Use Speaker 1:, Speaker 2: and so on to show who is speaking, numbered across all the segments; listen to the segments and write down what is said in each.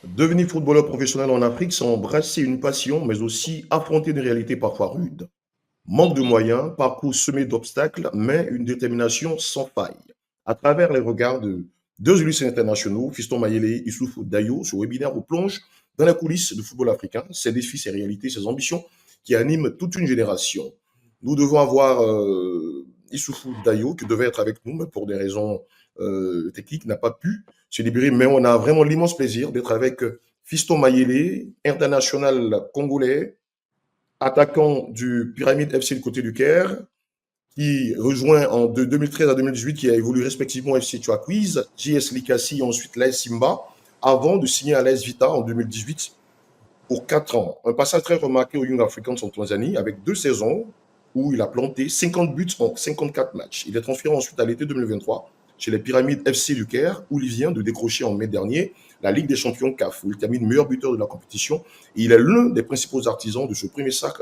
Speaker 1: Devenir footballeur professionnel en Afrique, c'est embrasser une passion, mais aussi affronter une réalité parfois rude. Manque de moyens, parcours semé d'obstacles, mais une détermination sans faille. À travers les regards de deux illustres internationaux, Fiston Mayele et Issoufou Dayo, ce webinaire vous plonge dans les coulisses du football africain, ses défis, ses réalités, ses ambitions qui animent toute une génération. Nous devons avoir Issoufou Dayo qui devait être avec nous, mais pour des raisons techniques, n'a pas pu se libérer. Mais on a vraiment l'immense plaisir d'être avec Fiston Mayele, international congolais, attaquant du Pyramide FC du côté du Caire, qui rejoint de 2013 à 2018, qui a évolué respectivement FC Tuaquiz, JS Likasi et ensuite l'AS Simba, avant de signer à l'AS Vita en 2018 pour 4 ans. Un passage très remarqué au Young Africans en Tanzanie, avec 2 saisons où il a planté 50 buts en 54 matchs. Il est transféré ensuite à l'été 2023 chez les Pyramides FC du Caire, où il vient de décrocher en mai dernier la Ligue des champions CAF, où il termine meilleur buteur de la compétition. Et il est l'un des principaux artisans de ce premier sac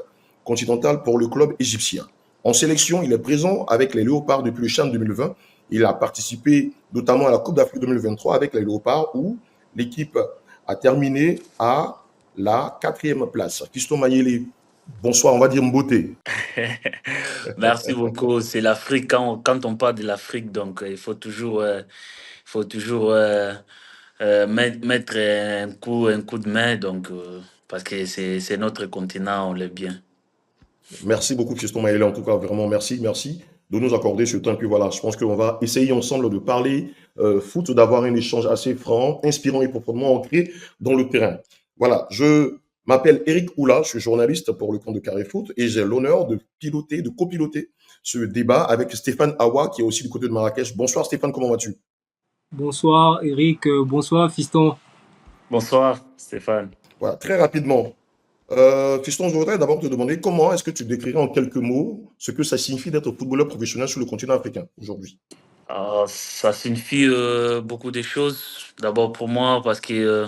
Speaker 1: continental pour le club égyptien. En sélection, il est présent avec les Léopards depuis le CHAN 2020. Il a participé notamment à la Coupe d'Afrique 2023 avec les Léopards, où l'équipe a terminé à la quatrième place. Fiston Mayele, bonsoir, on va dire Mboté.
Speaker 2: Merci beaucoup. C'est l'Afrique. Quand on parle de l'Afrique, donc il faut toujours mettre un coup de main, donc parce que c'est notre continent, on l'aime bien.
Speaker 1: Merci beaucoup, Fiston Mayele. En tout cas, vraiment, merci de nous accorder ce temps. Puis voilà, je pense qu'on va essayer ensemble de parler foot, d'avoir un échange assez franc, inspirant et profondément ancré dans le terrain. Voilà, je m'appelle Eric Oula, je suis journaliste pour le compte de Carré Foot et j'ai l'honneur de copiloter ce débat avec Stéphane Awa, qui est aussi du côté de Marrakech. Bonsoir Stéphane, comment vas-tu?
Speaker 3: Bonsoir Eric, bonsoir Fiston.
Speaker 2: Bonsoir, Stéphane.
Speaker 1: Voilà, très rapidement. Fiston, je voudrais d'abord te demander comment est-ce que tu décrirais en quelques mots ce que ça signifie d'être footballeur professionnel sur le continent africain aujourd'hui?
Speaker 2: Ça signifie beaucoup de choses. D'abord pour moi, parce que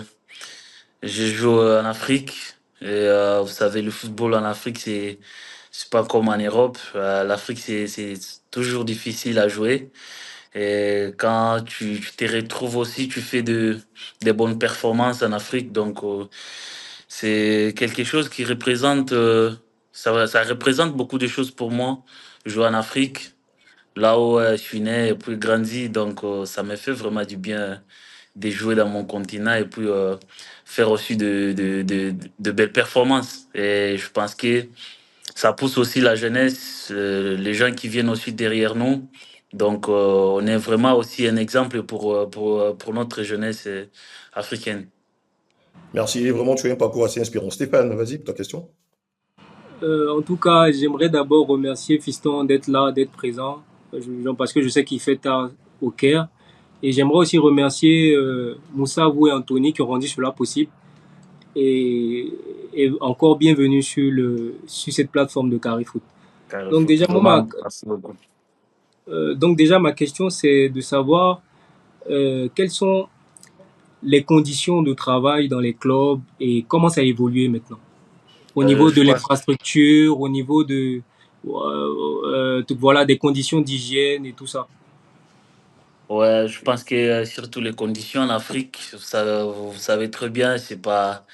Speaker 2: je joue en Afrique. Et vous savez, le football en Afrique, c'est pas comme en Europe. L'Afrique, c'est toujours difficile à jouer. Et quand tu te retrouves aussi, tu fais des bonnes performances en Afrique. Donc, c'est quelque chose qui représente, ça représente beaucoup de choses pour moi. Jouer en Afrique, là où je suis né et puis grandi. Donc, ça me fait vraiment du bien de jouer dans mon continent et puis faire aussi de belles performances. Et je pense que ça pousse aussi la jeunesse, les gens qui viennent aussi derrière nous. Donc, on est vraiment aussi un exemple pour notre jeunesse africaine.
Speaker 1: Merci, et vraiment, tu as un parcours assez inspirant. Stéphane, vas-y, ta question.
Speaker 3: En tout cas, j'aimerais d'abord remercier Fiston d'être là, d'être présent, parce que je sais qu'il fait tard au Caire. Et j'aimerais aussi remercier Moussa, vous et Anthony qui ont rendu cela possible. Et, et encore bienvenue sur cette plateforme de Carrefoot. Donc
Speaker 2: Carrefour.
Speaker 3: déjà,
Speaker 2: Vraiment, merci beaucoup.
Speaker 3: ma question, c'est de savoir quelles sont les conditions de travail dans les clubs et comment ça a évolué maintenant. Au niveau
Speaker 2: Je
Speaker 3: de
Speaker 2: pense,
Speaker 3: l'infrastructure, au niveau de voilà des conditions d'hygiène et tout ça.
Speaker 2: ouais, je pense que surtout les conditions en Afrique, ça, vous savez très bien, c'est pas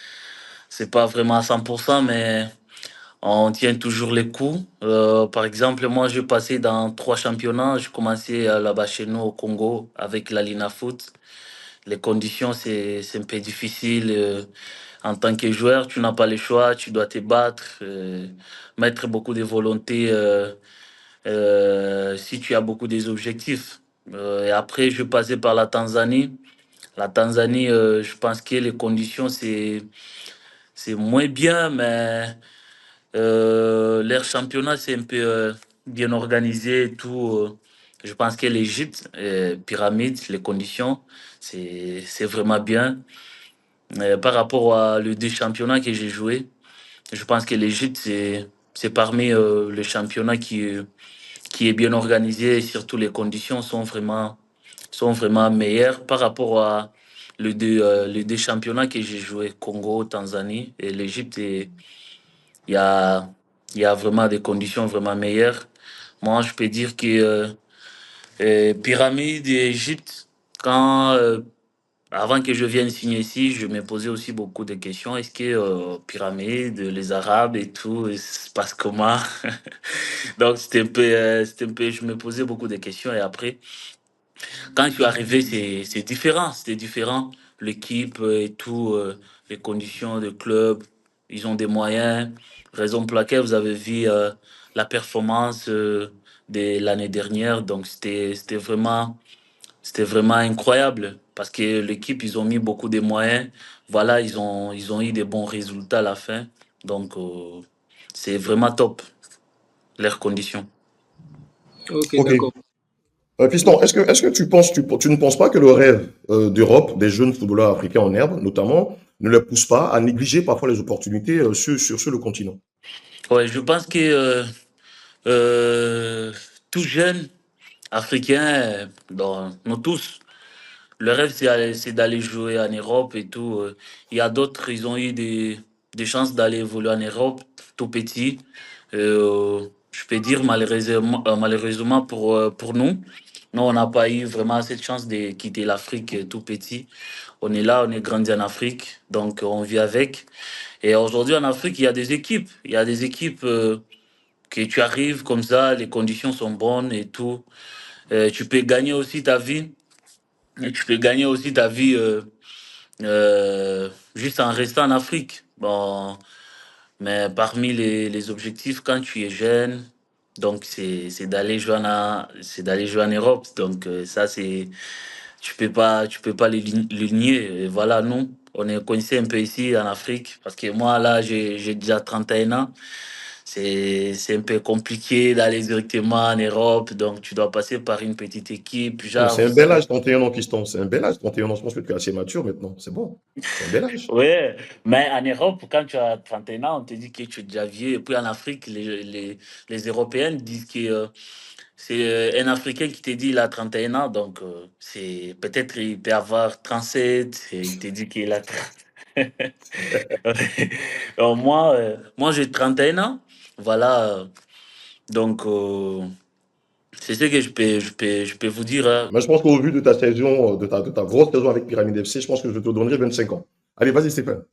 Speaker 2: vraiment à 100%, mais on tient toujours les coups. Par exemple, moi, je passais dans 3 championnats. Je commençais là-bas chez nous au Congo avec la Lina Foot. Les conditions, c'est un peu difficile. En tant que joueur, tu n'as pas le choix, tu dois te battre, mettre beaucoup de volonté si tu as beaucoup des objectifs. Et après, je passais par la Tanzanie. La Tanzanie, je pense que les conditions, c'est moins bien, mais leur championnat, c'est un peu bien organisé et tout. Je pense que l'Égypte, pyramide, les conditions, c'est vraiment bien. Par rapport à les 2 championnats que j'ai joué, je pense que l'Égypte, c'est parmi les championnats qui est bien organisé et surtout les conditions sont vraiment meilleures par rapport à les 2 championnats que j'ai joué, Congo, Tanzanie et l'Égypte. Il y a, il y a vraiment des conditions vraiment meilleures. Moi, je peux dire que Pyramide et Égypte, quand avant que je vienne signer ici, je me posais aussi beaucoup de questions. Est-ce que Pyramide, les Arabes et tout, il se passe comment? Donc c'était un peu, je me posais beaucoup de questions et après, quand je suis arrivé, c'est différent, c'était différent. L'équipe et tout, les conditions de club, ils ont des moyens. Raison pour laquelle vous avez vu la performance de l'année dernière. Donc c'était vraiment incroyable parce que l'équipe, ils ont mis beaucoup de moyens. Voilà, ils ont eu des bons résultats à la fin. Donc c'est vraiment top, leurs conditions.
Speaker 3: Ok,
Speaker 1: Ok.
Speaker 3: d'accord.
Speaker 1: Fiston, est-ce que tu ne penses pas que le rêve d'Europe, des jeunes footballeurs africains en herbe, notamment, ne les pousse pas à négliger parfois les opportunités sur le continent?
Speaker 2: Ouais, je pense que euh, tout jeune Africain, nous tous, le rêve c'est d'aller jouer en Europe et tout. Il y a d'autres, ils ont eu des chances d'aller évoluer en Europe tout petit. Je peux dire malheureusement pour nous, nous on n'a pas eu vraiment cette chance de quitter l'Afrique tout petit. On est là, on est grandi en Afrique, donc on vit avec. Et aujourd'hui en Afrique, il y a des équipes. Il y a des équipes que tu arrives comme ça, les conditions sont bonnes et tout. Tu peux gagner aussi ta vie. Et tu peux gagner aussi ta vie juste en restant en Afrique. Bon, mais parmi les objectifs quand tu es jeune, donc c'est d'aller jouer c'est d'aller jouer en Europe. Donc ça c'est tu peux pas le nier. Et voilà, nous on est coincé un peu ici en Afrique parce que moi là j'ai déjà 31 ans. C'est un peu compliqué d'aller directement en Europe, donc tu dois passer par une petite équipe,
Speaker 1: Mais
Speaker 2: genre,
Speaker 1: c'est
Speaker 2: vous
Speaker 1: un bel
Speaker 2: savez.
Speaker 1: âge, 31 ans, Fiston. C'est un bel âge, 31 ans. Je pense que tu es assez mature maintenant. C'est bon. C'est un bel âge.
Speaker 2: Ouais, mais en Europe, quand tu as 31 ans, on te dit que tu es déjà vieux. Et puis en Afrique, les Européens disent que c'est un Africain qui te dit il a 31 ans, donc c'est peut-être il peut avoir 37 et il te dit qu'il a 30. Alors moi j'ai 31 ans, voilà, donc c'est ce que je peux vous dire, hein.
Speaker 1: Mais je pense qu'au vu de ta saison, de ta grosse saison avec Pyramide FC, je pense que je te donnerai 25 ans. Allez, vas-y, Stéphane.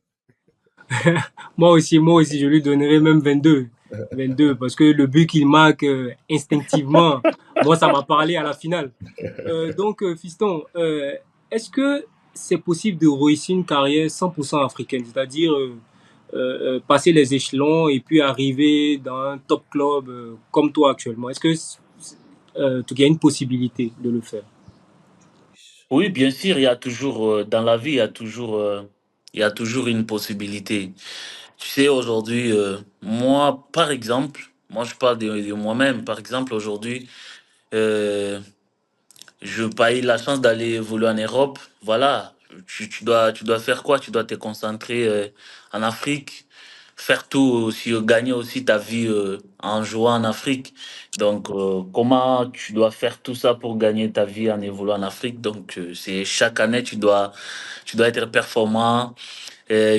Speaker 3: Moi aussi, je lui donnerais même 22. 22, parce que le but qu'il marque instinctivement, moi, ça m'a parlé à la finale. Fiston, est-ce que c'est possible de réussir une carrière 100% africaine, c'est-à-dire passer les échelons et puis arriver dans un top club comme toi actuellement? Est-ce que il y a une possibilité de le faire?
Speaker 2: Oui, bien sûr, il y a toujours, dans la vie, il y a toujours une possibilité. Tu sais, aujourd'hui, moi, par exemple, moi, je parle de moi-même. Par exemple, aujourd'hui, euh, je n'ai pas eu la chance d'aller évoluer en Europe. Voilà, tu dois faire quoi? Tu dois te concentrer en Afrique, faire tout, aussi, gagner aussi ta vie en jouant en Afrique. Donc, comment tu dois faire tout ça pour gagner ta vie en évoluant en Afrique? Donc, c'est chaque année, tu dois être performant,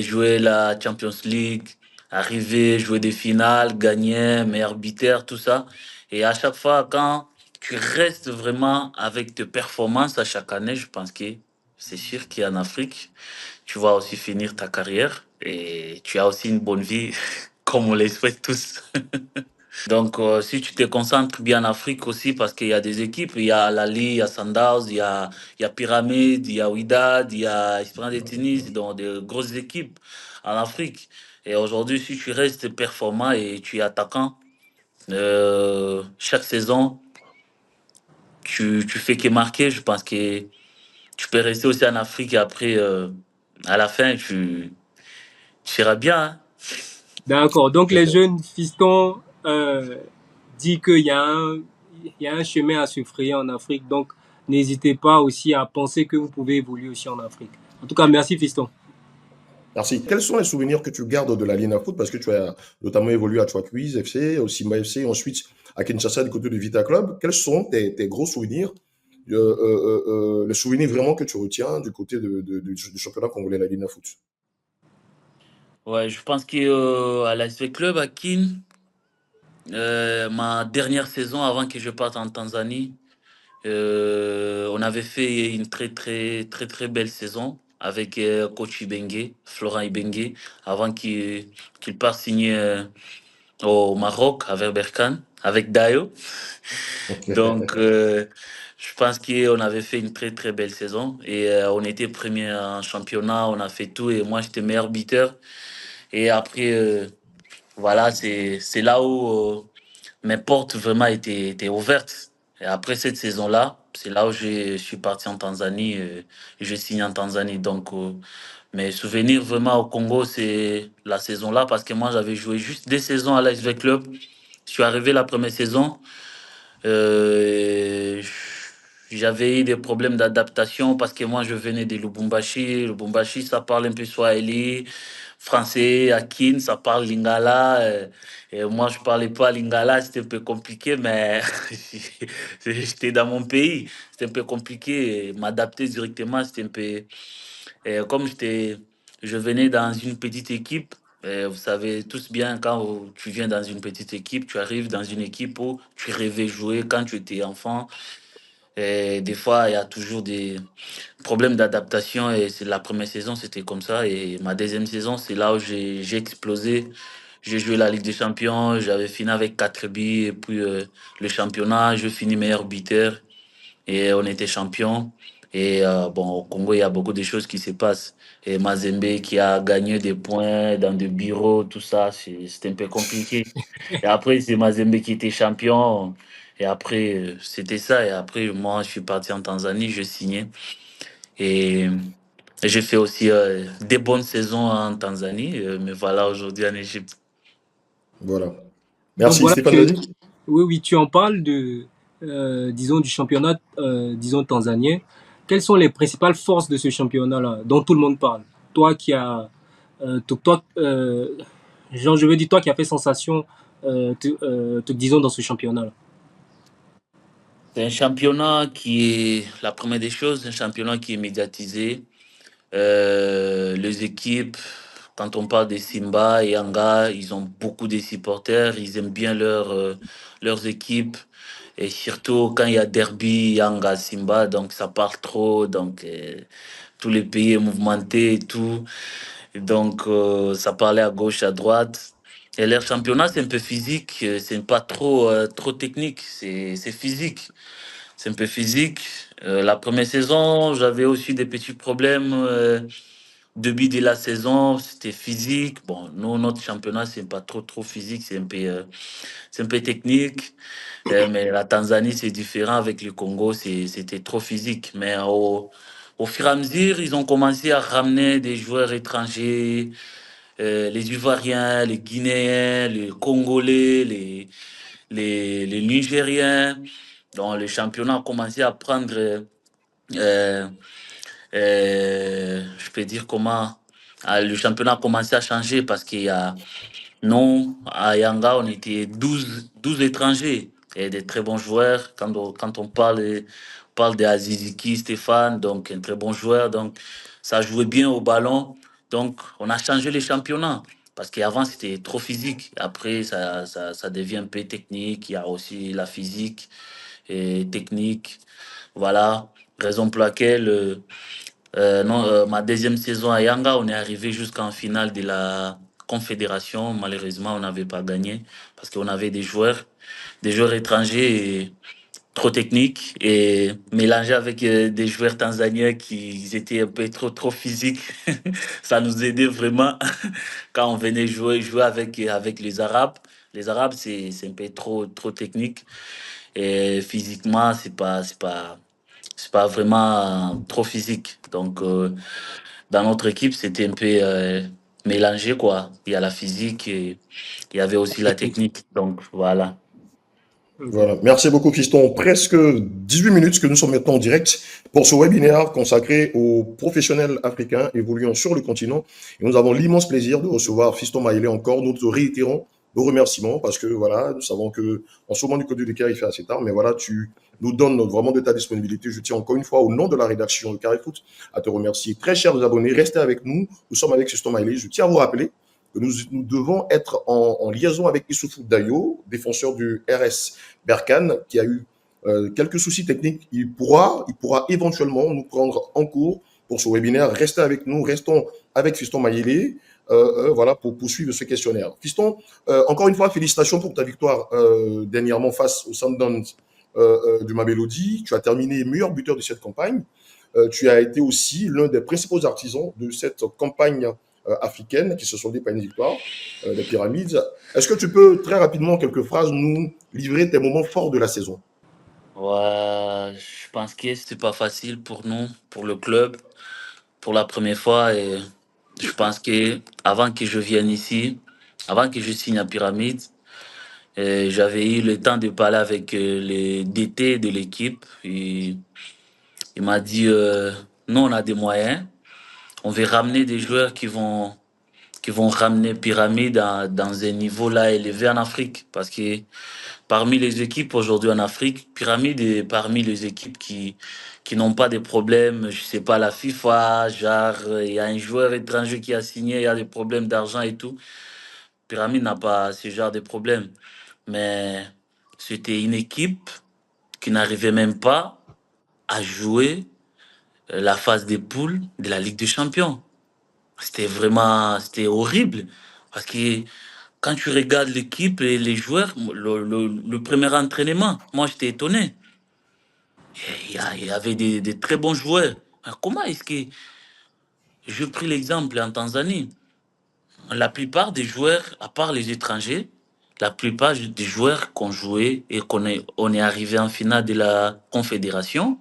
Speaker 2: jouer la Champions League, arriver, jouer des finales, gagner, meilleur buteur, tout ça. Et à chaque fois, quand tu restes vraiment avec tes performances à chaque année, je pense que c'est sûr qu'en Afrique, tu vas aussi finir ta carrière et tu as aussi une bonne vie, comme on les souhaite tous. Donc, si tu te concentres bien en Afrique aussi, parce qu'il y a des équipes, il y a Lali, il y a Sundowns, il y a Pyramide, il y a Wydad, il y a Esperance de Tunis, donc de grosses équipes en Afrique. Et aujourd'hui, si tu restes performant et tu es attaquant, chaque saison, tu fais que marquer. Je pense que tu peux rester aussi en Afrique et après, à la fin, tu seras bien, hein.
Speaker 3: D'accord. Donc les jeunes fistons disent il y a un chemin à se frayer en Afrique. Donc n'hésitez pas aussi à penser que vous pouvez évoluer aussi en Afrique. En tout cas, merci fiston.
Speaker 1: Merci. Quels sont les souvenirs que tu gardes de la Ligne à Foot? Parce que tu as notamment évolué à Chouakuiz FC, au Simba FC, ensuite à Kinshasa du côté du Vita Club. Quels sont tes gros souvenirs, les souvenirs vraiment que tu retiens du côté du championnat congolais, la Ligne à Foot?
Speaker 2: Ouais, je pense que à l'AS Club à Kin, ma dernière saison avant que je parte en Tanzanie, On avait fait une très très très très belle saison avec coach Ibengue, Florent Ibengue, avant qu'il parte signer au Maroc avec Berkane, avec Dayo. Donc, je pense qu'on avait fait une très très belle saison et on était premier en championnat, on a fait tout et moi j'étais meilleur buteur. Et après, voilà, c'est là où mes portes vraiment étaient ouvertes. Et après cette saison-là, c'est là où je suis parti en Tanzanie et je signe en Tanzanie. Donc, mes souvenirs vraiment au Congo, c'est la saison-là parce que moi j'avais joué juste des saisons à l'ASV Club. Je suis arrivé la première saison. Euh, J'avais eu des problèmes d'adaptation parce que moi je venais de Lubumbashi. Lubumbashi, ça parle un peu Swahili, français, Akin, ça parle Lingala. Et moi je parlais pas Lingala, c'était un peu compliqué, mais j'étais dans mon pays, c'était un peu compliqué. Et m'adapter directement, c'était un peu. Et comme je venais dans une petite équipe. Vous savez tous bien, quand tu viens dans une petite équipe, tu arrives dans une équipe où tu rêvais jouer quand tu étais enfant. Et des fois, il y a toujours des problèmes d'adaptation. Et c'est la première saison, c'était comme ça. Et ma deuxième saison, c'est là où j'ai explosé. J'ai joué la Ligue des Champions. J'avais fini avec 4 buts. Et puis le championnat, je finis meilleur buteur et on était champion. Et bon, au Congo, il y a beaucoup de choses qui se passent. Et Mazembe qui a gagné des points dans des bureaux, tout ça, c'était un peu compliqué. Et après, c'est Mazembe qui était champion. Et après, c'était ça. Et après, moi, je suis parti en Tanzanie, je signais. Et j'ai fait aussi des bonnes saisons en Tanzanie. Mais voilà, aujourd'hui en Égypte.
Speaker 1: Voilà.
Speaker 3: Donc
Speaker 1: Merci
Speaker 3: voilà,
Speaker 1: Stéphane, vas-y.
Speaker 3: oui, oui, tu en parles disons, du championnat, disons, tanzanien. Quelles sont les principales forces de ce championnat-là, dont tout le monde parle? Toi qui as, toi, genre, je veux dire, toi qui as fait sensation, disons, dans ce championnat-là.
Speaker 2: C'est un championnat qui est, la première des choses, un championnat qui est médiatisé. Les équipes, quand on parle des Simba et Yanga, ils ont beaucoup de supporters, ils aiment bien leurs équipes. Et surtout quand il y a derby, Yanga, Simba, donc ça parle trop, donc tout le pays est mouvementé et tout. Et donc ça parlait à gauche, à droite. Et leur championnat, c'est un peu physique, c'est pas trop technique, c'est physique. C'est un peu physique. La première saison, j'avais aussi des petits problèmes. Début de la saison, c'était physique. Bon, nous, notre championnat, c'est pas trop physique, c'est un peu technique. Mais la Tanzanie, c'est différent avec le Congo, c'était trop physique. Mais au fur et à mesure, ils ont commencé à ramener des joueurs étrangers, les Ivoiriens, les Guinéens, les Congolais, les Nigériens. Donc, le championnat a commencé à prendre, euh, je peux dire comment, le championnat a commencé à changer parce qu'il y a, non, à Yanga, on était 12 étrangers et des très bons joueurs. Quand on parle de Aziziki, Stéphane, donc un très bon joueur. Donc, ça jouait bien au ballon. Donc, on a changé les championnats parce qu'avant, c'était trop physique. Après, ça devient un peu technique. Il y a aussi la physique et technique. Voilà, raison pour laquelle non, ma deuxième saison à Yanga, on est arrivé jusqu'en finale de la Confédération. Malheureusement, on n'avait pas gagné parce qu'on avait des joueurs étrangers et trop techniques et mélangés avec des joueurs tanzaniens qui étaient un peu trop physiques. Ça nous aidait vraiment quand on venait jouer avec les Arabes. Les Arabes, c'est un peu trop technique et physiquement, c'est pas vraiment trop physique. Donc, dans notre équipe, c'était un peu mélangé, quoi. Il y a la physique et il y avait aussi la technique. Donc, voilà.
Speaker 3: Ok.
Speaker 1: Voilà. Merci beaucoup, Fiston. Presque 18 minutes que nous sommes maintenant en direct pour ce webinaire consacré aux professionnels africains évoluant sur le continent. Et nous avons l'immense plaisir de recevoir Fiston Maïlé encore. Nous te réitérons nos remerciements parce que voilà, nous savons que en ce moment du Côte du Caire, il fait assez tard, mais voilà, tu nous donnes vraiment de ta disponibilité. Je tiens encore une fois au nom de la rédaction de Carré Foot à te remercier. Très chers abonnés, restez avec nous. Nous sommes avec Fiston Maïlé. Je tiens à vous rappeler que nous devons être en liaison avec Issoufou Dayo, défenseur du RS Berkane, qui a eu quelques soucis techniques, il pourra éventuellement nous prendre en cours pour ce webinaire. Restez avec nous, restons avec Fiston Mayele, voilà, pour poursuivre ce questionnaire. Fiston, encore une fois, félicitations pour ta victoire dernièrement face au Sundowns du Mamelodi. Tu as terminé meilleur buteur de cette campagne. Tu as été aussi l'un des principaux artisans de cette campagne africaine qui se soldait par une victoire des Pyramides. Est-ce que tu peux très rapidement, en quelques phrases, nous livrer tes moments forts de la saison?
Speaker 2: Ouais, je pense que c'était pas facile pour nous, pour le club, pour la première fois. Et je pense que avant que je vienne ici, avant que je signe à Pyramide, j'avais eu le temps de parler avec les DT de l'équipe. Et il m'a dit, nous on a des moyens, on veut ramener des joueurs qui vont ramener Pyramide dans un niveau là élevé en Afrique. Parce que parmi les équipes aujourd'hui en Afrique, Pyramide est parmi les équipes qui n'ont pas de problèmes. Je sais pas, la FIFA, genre, il y a un joueur étranger qui a signé, il y a des problèmes d'argent et tout. Pyramide n'a pas ce genre de problème. Mais c'était une équipe qui n'arrivait même pas à jouer la phase des poules de la Ligue des Champions. C'était horrible. Parce que quand tu regardes l'équipe et les joueurs, le premier entraînement, moi j'étais étonné. Il y avait des très bons joueurs. Mais comment est-ce que, je pris l'exemple en Tanzanie, la plupart des joueurs, à part les étrangers, la plupart des joueurs qu'on jouait et on est arrivé en finale de la Confédération,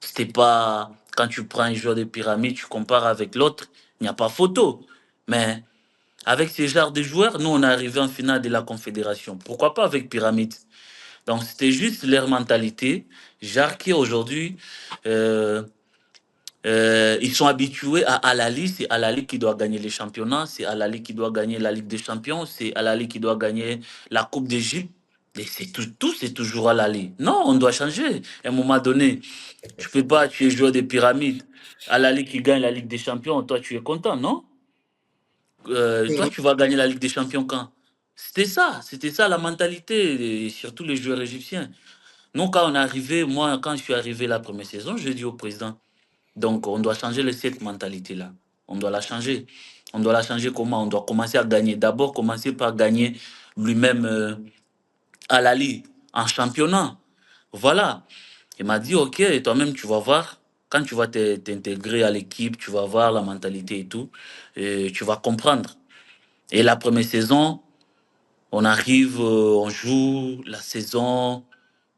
Speaker 2: c'était pas, quand tu prends un joueur de pyramide, tu compares avec l'autre, il n'y a pas photo. Mais avec ces genres de joueurs, nous, on est arrivé en finale de la Confédération. Pourquoi pas avec Pyramide? Donc, c'était juste leur mentalité. Genre qui aujourd'hui, euh, ils sont habitués à Al-Ali. C'est Al-Ali qui doit gagner les championnats. C'est Al-Ali qui doit gagner la Ligue des Champions. C'est Al-Ali qui doit gagner la Coupe d'Égypte. Et tout, c'est toujours Al-Ali. Non, on doit changer. À un moment donné, tu peux pas, tu es joueur des pyramides. Al-Ali qui gagne la Ligue des Champions, toi, tu es content, non? Toi, tu vas gagner la Ligue des Champions quand? C'était ça la mentalité, et surtout les joueurs égyptiens. Nous, quand on est arrivé, moi, quand je suis arrivé la première saison, je dis au président, donc on doit changer cette mentalité-là. On doit la changer. On doit la changer comment? On doit commencer à gagner. D'abord, commencer par gagner lui-même à la Ligue, en championnat. Voilà. Il m'a dit, ok, et toi-même, tu vas voir, quand tu vas t'intégrer à l'équipe, tu vas voir la mentalité et tout, et tu vas comprendre. Et la première saison, on arrive, on joue la saison.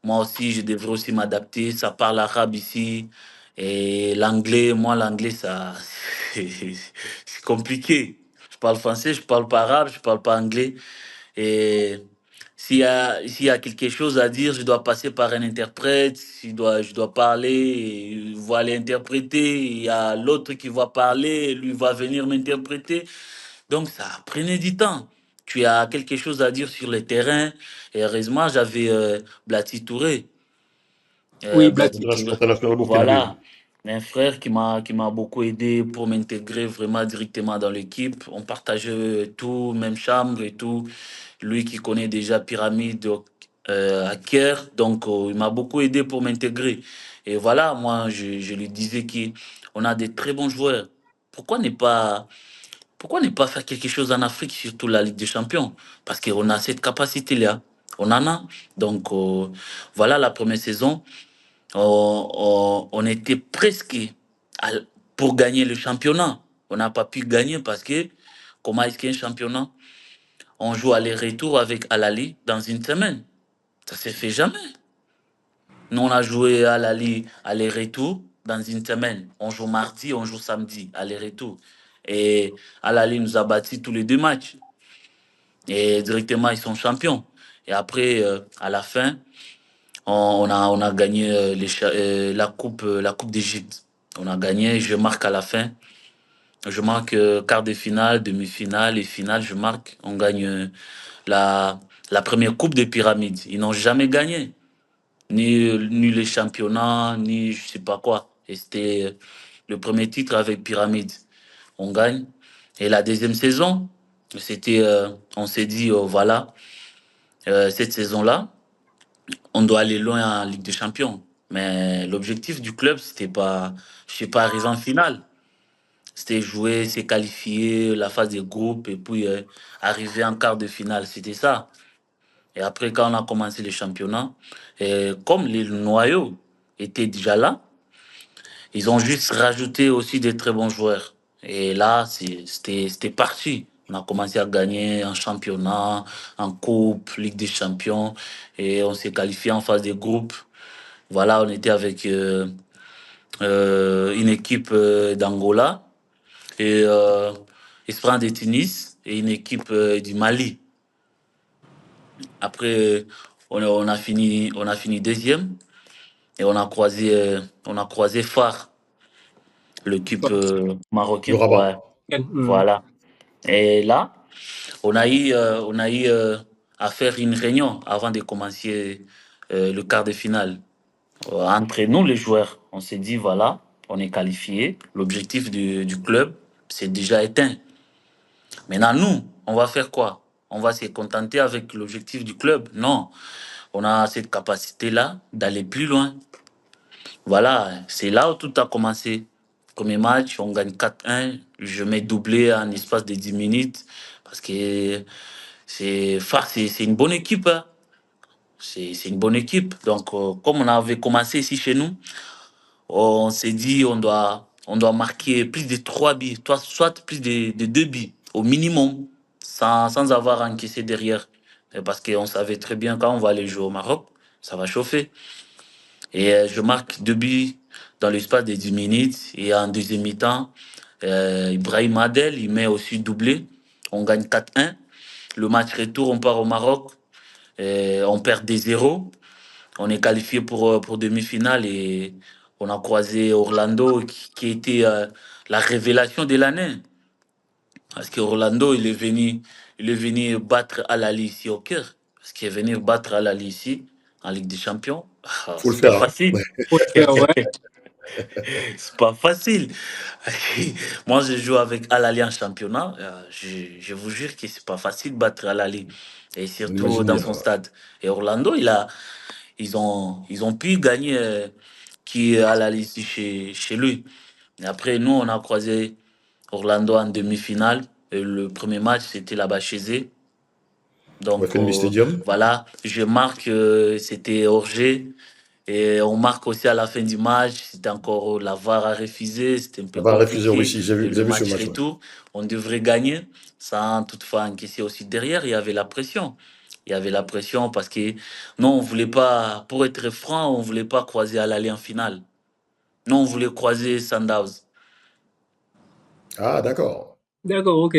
Speaker 2: Moi aussi, je devrais aussi m'adapter. Ça parle arabe ici. Et l'anglais, moi, l'anglais, ça, c'est compliqué. Je parle français, je parle pas arabe, je parle pas anglais. Et s'il y a quelque chose à dire, je dois passer par un interprète. Je dois parler, et voilà interpréter. Il y a l'autre qui va parler, lui va venir m'interpréter. Donc, ça prenait du temps. Tu as quelque chose à dire sur le terrain. Et heureusement, j'avais Blati Touré.
Speaker 3: Oui,
Speaker 2: Blati
Speaker 3: Blati.
Speaker 2: Touré.
Speaker 1: International burkinabé.
Speaker 2: Voilà. Un frère qui m'a beaucoup aidé pour m'intégrer vraiment directement dans l'équipe. On partageait tout, même chambre et tout. Lui qui connaît déjà Pyramide à Caire. Donc, il m'a beaucoup aidé pour m'intégrer. Et voilà, moi, je lui disais qu'on a des très bons joueurs. Pourquoi ne pas pourquoi ne pas faire quelque chose en Afrique, surtout la Ligue des Champions? Parce qu'on a cette capacité-là. On en a. Donc, voilà la première saison. On était presque à- pour gagner le championnat. On n'a pas pu gagner parce que, comment est-ce qu'un championnat? On joue aller-retour avec Al-Ali dans une semaine. Ça se fait jamais. Nous, on a joué à Al-Ali aller-retour dans une semaine. On joue mardi, on joue samedi, aller-retour. Et Al-Ali nous a battus tous les deux matchs. Et directement, ils sont champions. Et après, à la fin, on a gagné la coupe d'Égypte. On a gagné, je marque à la fin. Je marque quart de finale, demi-finale et finale. Je marque, on gagne la, la première coupe des pyramides. Ils n'ont jamais gagné. Ni les championnats, ni je sais pas quoi. Et c'était le premier titre avec Pyramide. On gagne. Et la deuxième saison, on s'est dit, voilà, cette saison-là, on doit aller loin en Ligue des Champions. Mais l'objectif du club, c'était pas, je sais pas, arriver en finale. C'était jouer, se qualifier, la phase des groupes et puis arriver en quart de finale. C'était ça. Et après, quand on a commencé le championnat, et comme les noyaux étaient déjà là, ils ont juste rajouté aussi des très bons joueurs. Et là, c'était parti. On a commencé à gagner en championnat, en coupe, Ligue des champions. Et on s'est qualifié en phase des groupes. Voilà, on était avec une équipe d'Angola et Esperance de Tunis et une équipe du Mali. Après, on a fini deuxième et on a croisé Phare, l'équipe
Speaker 1: Du
Speaker 2: marocaine.
Speaker 1: Rabat.
Speaker 2: Ouais, voilà. Et là, on a eu à faire une réunion avant de commencer le quart de finale. Entre nous, les joueurs, on s'est dit, voilà, on est qualifié. L'objectif du club, c'est déjà éteint. Maintenant, nous, on va faire quoi? On va se contenter avec l'objectif du club? Non. On a cette capacité-là d'aller plus loin. Voilà, c'est là où tout a commencé. Premier match, on gagne 4-1. Je mets doublé en espace de 10 minutes parce que c'est une bonne équipe, hein. C'est une bonne équipe. Donc, comme on avait commencé ici chez nous, on s'est dit on doit marquer plus de 3 buts, soit plus de 2 buts au minimum, sans avoir encaissé derrière. Parce qu'on savait très bien quand on va aller jouer au Maroc, ça va chauffer. Et je marque 2 buts dans l'espace de 10 minutes. Et en deuxième mi-temps, Ibrahim Adel, il met aussi doublé. On gagne 4-1. Le match retour, on part au Maroc. On perd des 0. On est qualifié pour demi-finale et on a croisé Orlando qui était la révélation de l'année. Parce que Orlando, il est venu battre Al Ahly ici au cœur. Parce qu'il est venu battre Al Ahly ici en Ligue des Champions. Ah,
Speaker 1: Faut le
Speaker 2: c'est pas
Speaker 1: faire, hein.
Speaker 2: facile.
Speaker 3: Faut le faire, ouais.
Speaker 2: C'est pas facile. Moi, je joue avec Al Ahly en championnat. Je vous jure que c'est pas facile de battre Al Ahly. Et
Speaker 1: On
Speaker 2: surtout
Speaker 1: imagine
Speaker 2: dans
Speaker 1: bien.
Speaker 2: son
Speaker 1: Ouais.
Speaker 2: stade. Et Orlando, ils ont pu gagner qui est à la liste chez lui. Et après, nous, on a croisé Orlando en demi-finale. Et le premier match, c'était là-bas chez eux.
Speaker 1: Ouais,
Speaker 2: Donc,
Speaker 1: FNB Stadium.
Speaker 2: voilà, je marque, c'était Orgé. Et on marque aussi à la fin du match. C'était encore la VAR a refusé. C'était un peu
Speaker 1: La barre refusée en
Speaker 2: compliqué.
Speaker 1: Russie.
Speaker 2: Et
Speaker 1: J'ai
Speaker 2: le
Speaker 1: vu ce
Speaker 2: match
Speaker 1: match, ouais.
Speaker 2: retour, on devrait gagner sans toutefois encaisser aussi derrière. Il y avait la pression. Il y avait la pression parce que non, on voulait pas, pour être franc, on voulait pas croiser à l'aller en finale. Non, on voulait croiser Sandhouse.
Speaker 1: Ah, d'accord.
Speaker 3: D'accord, ok.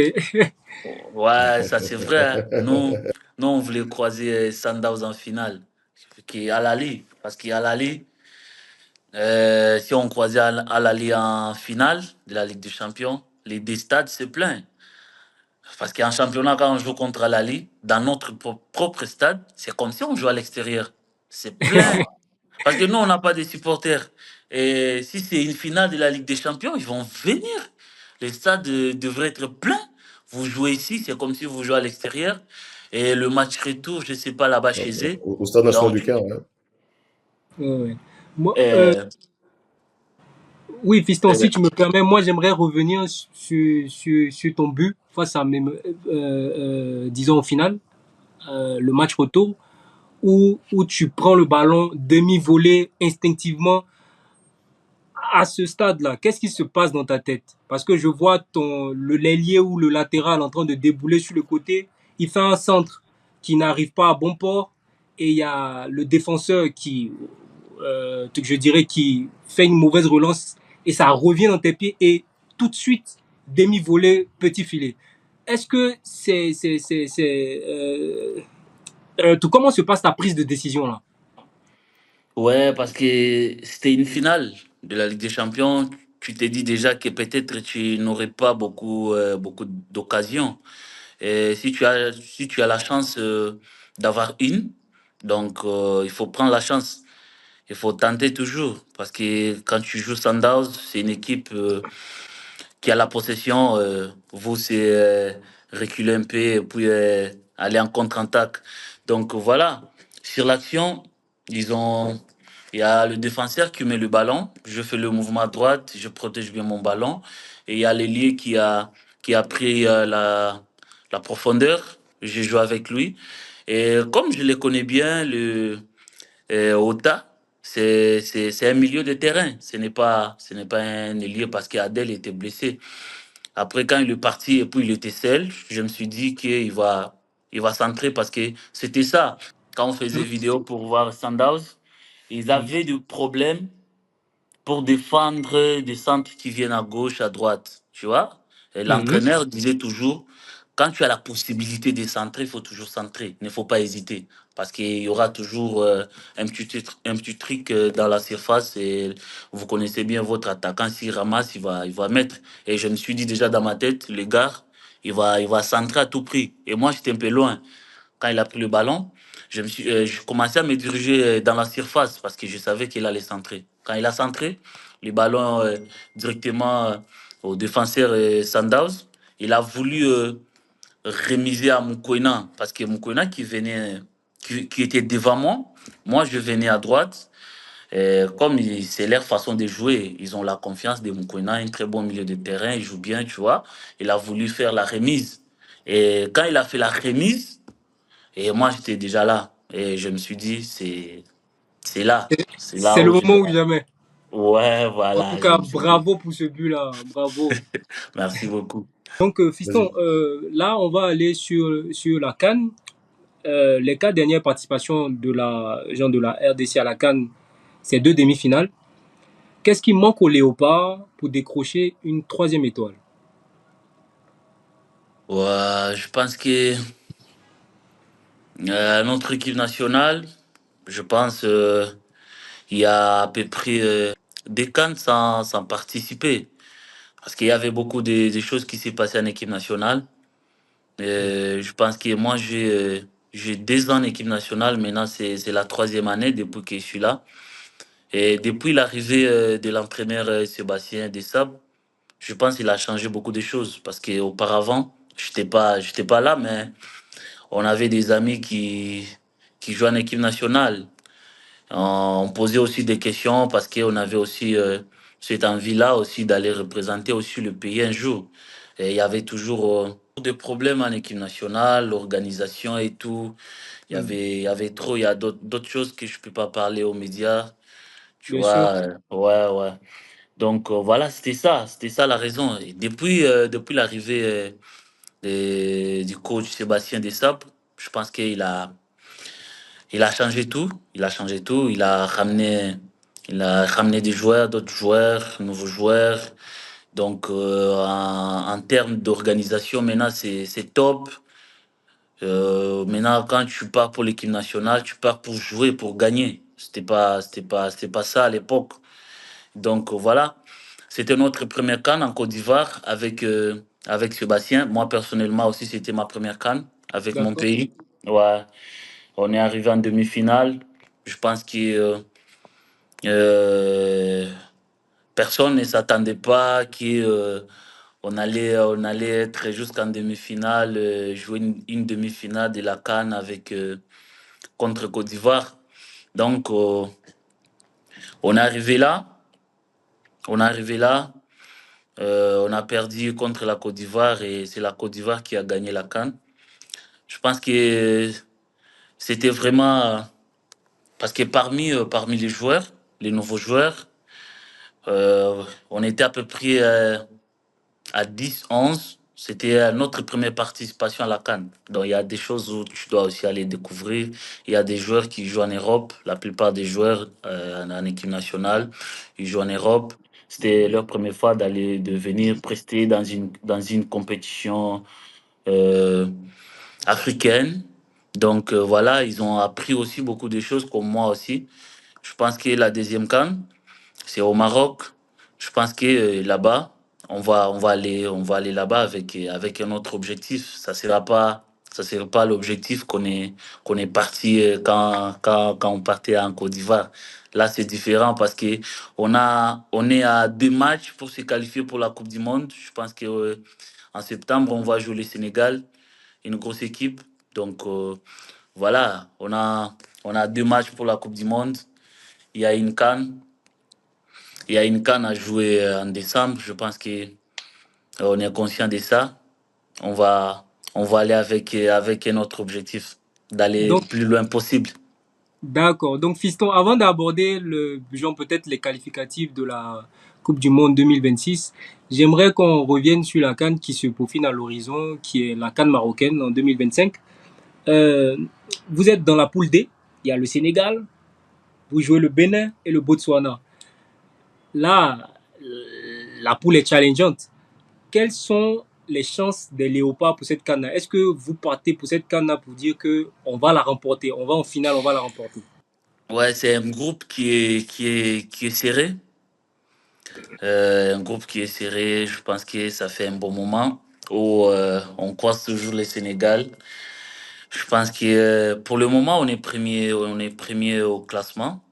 Speaker 2: Ouais, ça c'est vrai, hein. Nous, on voulait croiser Sandhouse en finale. Qui est à l'Ali. Parce qu'à l'Ali, si on croisait Al Ahly en finale de la Ligue des Champions, les deux stades, c'est plein. Parce qu'en championnat, quand on joue contre Al Ahly, dans notre propre stade, c'est comme si on jouait à l'extérieur. C'est plein. Parce que nous, on n'a pas de supporters. Et si c'est une finale de la Ligue des Champions, ils vont venir. Les stades devraient être pleins. Vous jouez ici, c'est comme si vous jouez à l'extérieur. Et le match retour, je ne sais pas, là-bas chez eux.
Speaker 1: Au Stade national du
Speaker 2: Donc,
Speaker 1: Caire, hein.
Speaker 3: Ouais, ouais. Moi,
Speaker 2: euh,
Speaker 3: oui, Fiston,
Speaker 2: euh,
Speaker 3: si tu me permets, moi j'aimerais revenir sur ton but face à, disons, au final, le match retour, où tu prends le ballon demi-volé instinctivement. À ce stade-là, qu'est-ce qui se passe dans ta tête? Parce que je vois l'ailier ou le latéral en train de débouler sur le côté. Il fait un centre qui n'arrive pas à bon port. Et il y a le défenseur je dirais, qui fait une mauvaise relance. Et ça revient dans tes pieds. Et tout de suite, demi-volée, petit filet. Est-ce que comment se passe ta prise de décision là?
Speaker 2: ouais, parce que c'était une finale de la Ligue des Champions. Tu t'es dit déjà que peut-être tu n'aurais pas beaucoup d'occasions. Et si tu as la chance d'avoir une, donc il faut prendre la chance. Il faut tenter toujours. Parce que quand tu joues Sandhouse, c'est une équipe qui a la possession. Vous, c'est reculer un peu et puis aller en contre-attaque. Donc voilà, sur l'action. Ils ont, il y a le défenseur qui met le ballon, je fais le mouvement à droite, je protège bien mon ballon. Et il y a l'ailier qui a pris la profondeur, je joue avec lui. Et comme je le connais bien, Ota, c'est un milieu de terrain. Ce n'est pas un ailier parce qu'Adel était blessé. Après, quand il est parti et puis il était seul, je me suis dit il va centrer parce que c'était ça. Quand on faisait vidéo pour voir Sandhouse, ils
Speaker 3: Mhm.
Speaker 2: avaient du problème pour défendre des centres qui viennent à gauche, à droite. Tu vois? Et
Speaker 3: Mhm.
Speaker 2: l'entraîneur disait toujours, quand tu as la possibilité de centrer, il faut toujours centrer. Il ne faut pas hésiter. Parce qu'il y aura toujours un petit truc dans la surface et vous connaissez bien votre attaquant. S'il ramasse, il va mettre. Et je me suis dit déjà dans ma tête, le gars, il va centrer à tout prix. Et moi, j'étais un peu loin. Quand il a pris le ballon, je commençais à me diriger dans la surface parce que je savais qu'il allait centrer. Quand il a centré, le ballon directement au défenseur Sandhouse, il a voulu remiser à Moukouna parce que Moukouna qui était devant moi je venais à droite. Comme c'est leur façon de jouer, ils ont la confiance de Moukouna, un très bon milieu de terrain, il joue bien, tu vois. Il a voulu faire la remise. Et quand il a fait la remise, et moi, j'étais déjà là. Et je me suis dit, c'est là. C'est là
Speaker 3: C'est le
Speaker 2: où je
Speaker 3: moment ou
Speaker 2: dois.
Speaker 3: jamais.
Speaker 2: Ouais,
Speaker 3: En tout
Speaker 2: voilà, je
Speaker 3: cas,
Speaker 2: me suis dit.
Speaker 3: bravo pour ce but-là. Bravo.
Speaker 2: Merci beaucoup.
Speaker 3: Donc, Fiston,
Speaker 1: Vas-y.
Speaker 3: là, on va aller sur la CAN. Les 4 dernières participations de de la RDC à la CAN, c'est 2 demi-finales. Qu'est-ce qui manque au Léopard pour décrocher une troisième étoile?
Speaker 2: Ouais, je pense que notre équipe nationale, je pense il y a à peu près des CAN sans participer. Parce qu'il y avait beaucoup de choses qui s'est passées en équipe nationale. Je pense que moi, j'ai 2 ans en équipe nationale. Maintenant, c'est la troisième année depuis que je suis là. Et depuis l'arrivée de l'entraîneur Sébastien Desabre, je pense qu'il a changé beaucoup de choses parce qu'auparavant, j'étais pas là, mais on avait des amis qui jouaient en équipe nationale. On posait aussi des questions parce qu'on avait aussi cette envie-là aussi d'aller représenter aussi le pays un jour. Et il y avait toujours des problèmes en équipe nationale, l'organisation et tout.
Speaker 3: Hmm.
Speaker 2: Il y avait trop, il y a d'autres choses que je peux pas parler aux médias. Tu
Speaker 3: Bien sûr.
Speaker 2: vois, ouais, ouais. Donc voilà, c'était ça la raison. Et depuis l'arrivée du coach Sébastien Desabre, je pense il a changé tout. Il a changé tout. Il a ramené des joueurs, d'autres joueurs, nouveaux joueurs. Donc en termes d'organisation, maintenant c'est top. Maintenant, quand tu pars pour l'équipe nationale, tu pars pour jouer, pour gagner. C'était pas ça à l'époque. Donc voilà, c'était notre première CAN en Côte d'Ivoire avec Sébastien. Moi personnellement aussi, c'était ma première CAN avec mon
Speaker 3: D'accord.
Speaker 2: pays. Ouais, on est arrivé en demi-finale. Je pense que euh, personne ne s'attendait pas on allait être jusqu'en demi-finale, jouer une demi-finale de la CAN avec contre Côte d'Ivoire. Donc on est arrivé là, on est arrivé là. On a perdu contre la Côte d'Ivoire et c'est la Côte d'Ivoire qui a gagné la CAN. Je pense que c'était vraiment parce que parmi les joueurs, les nouveaux joueurs, on était à peu près à 10, 11. C'était notre première participation à la CAN. Donc il y a des choses où tu dois aussi aller découvrir. Il y a des joueurs qui jouent en Europe. La plupart des joueurs en équipe nationale, ils jouent en Europe. C'était leur première fois de venir prester dans une compétition euh, africaine. Donc voilà, ils ont appris aussi beaucoup de choses comme moi aussi. Je pense que la deuxième CAN, c'est au Maroc. Je pense que là-bas, on va aller là-bas avec un autre objectif. Ça sera pas l'objectif qu'on est parti quand on partait en Côte d'Ivoire. Là, c'est différent parce que on est à 2 matchs pour se qualifier pour la Coupe du Monde. Je pense que en septembre, on va jouer le Sénégal, une grosse équipe. Donc voilà, On a 2 matchs pour la Coupe du Monde. Il y a une CAN. Il y a une CAN à jouer en décembre. Je pense que on est conscient de ça. On va, on va aller avec notre objectif d'aller
Speaker 3: Donc,
Speaker 2: le plus loin possible.
Speaker 3: d'accord. Donc, fiston, avant d'aborder genre peut-être les qualificatifs de la Coupe du Monde 2026, j'aimerais qu'on revienne sur la CAN qui se profile à l'horizon, qui est la CAN marocaine en 2025. Euh, Vous êtes dans la poule D. Il y a le Sénégal, vous jouez le Bénin et le Botswana. Là, la poule est challengeante. Quelles sont les chances des Léopards pour cette CAN? Est-ce que vous partez pour cette CAN pour dire que on va la remporter, on va en finale, on va la remporter?
Speaker 2: Ouais, c'est un groupe qui est serré. Un groupe qui est serré. Je pense que ça fait un bon moment où on croise toujours le Sénégal. Je pense que pour le moment, on est premier au classement.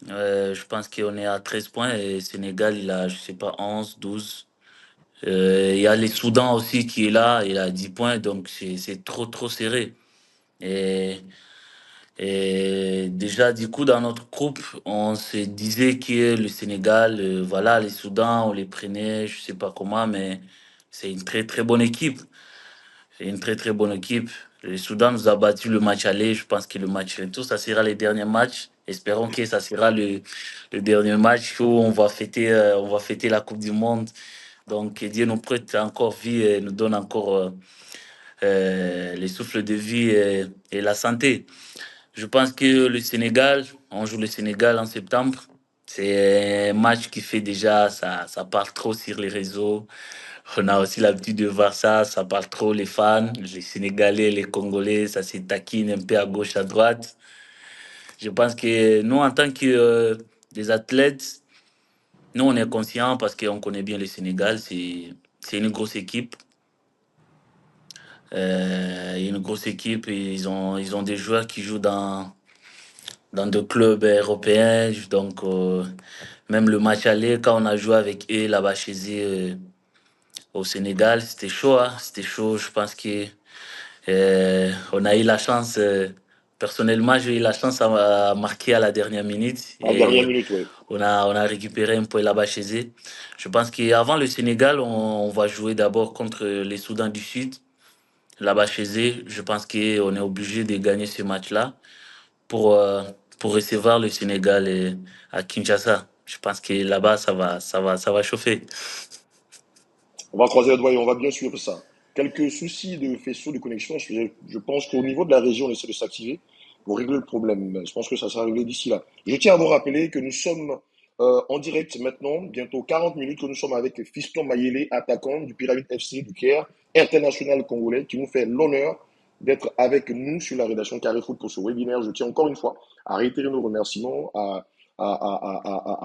Speaker 2: Je pense qu'on est à 13 points et Sénégal, il a, je sais pas, 11, 12. Il y a les Soudan aussi qui est là, il a 10 points, donc c'est trop, trop serré. Et, et déjà, du coup, dans notre groupe, on se disait que le Sénégal, voilà, les Soudan, on les prenait, je sais pas comment, mais c'est une très, très bonne équipe. C'est une très, très bonne équipe. Le Soudan nous a battu le match aller. Je pense que le match retour, ça sera les derniers matchs. Espérons que ça sera le dernier match où on va fêter la Coupe du Monde. Donc, que Dieu nous prête encore vie et nous donne encore les souffles de vie et la santé. Je pense que le Sénégal, on joue le Sénégal en septembre. C'est un match qui fait déjà, ça parle trop sur les réseaux. On a aussi l'habitude de voir ça, ça parle trop les fans, les Sénégalais, les Congolais, ça se taquine un peu à gauche, à droite. Je pense que nous, en tant que des athlètes, nous, on est conscients parce qu'on connaît bien le Sénégal, c'est une grosse équipe. Une grosse équipe, et ils ont des joueurs qui jouent dans des clubs européens. Donc, même le match aller, quand on a joué avec eux là-bas chez eux au Sénégal, c'était chaud, hein. C'était chaud. Je pense que on a eu la chance, personnellement, j'ai eu la chance à marquer à la dernière minute
Speaker 1: À la dernière
Speaker 2: et
Speaker 1: minute, oui.
Speaker 2: on a récupéré un point là-bas chez eux. Je pense qu'avant le Sénégal, on va jouer d'abord contre les Soudans du Sud, là-bas chez eux. Je pense qu'on est obligé de gagner ce match-là pour, euh, pour recevoir le Sénégal à Kinshasa. Je pense que là-bas, ça va chauffer.
Speaker 1: On va croiser les doigts et on va bien suivre ça. Quelques soucis de faisceau de connexion. Je pense qu'au niveau de la région, on essaie de s'activer pour régler le problème. Je pense que ça sera réglé d'ici là. Je tiens à vous rappeler que nous sommes en direct maintenant, bientôt 40 minutes, que nous sommes avec Fiston Mayele, attaquant du Pyramide FC du Caire, international congolais, qui nous fait l'honneur d'être avec nous sur la rédaction Carré Foot pour ce webinaire. Je tiens encore une fois à réitérer nos remerciements à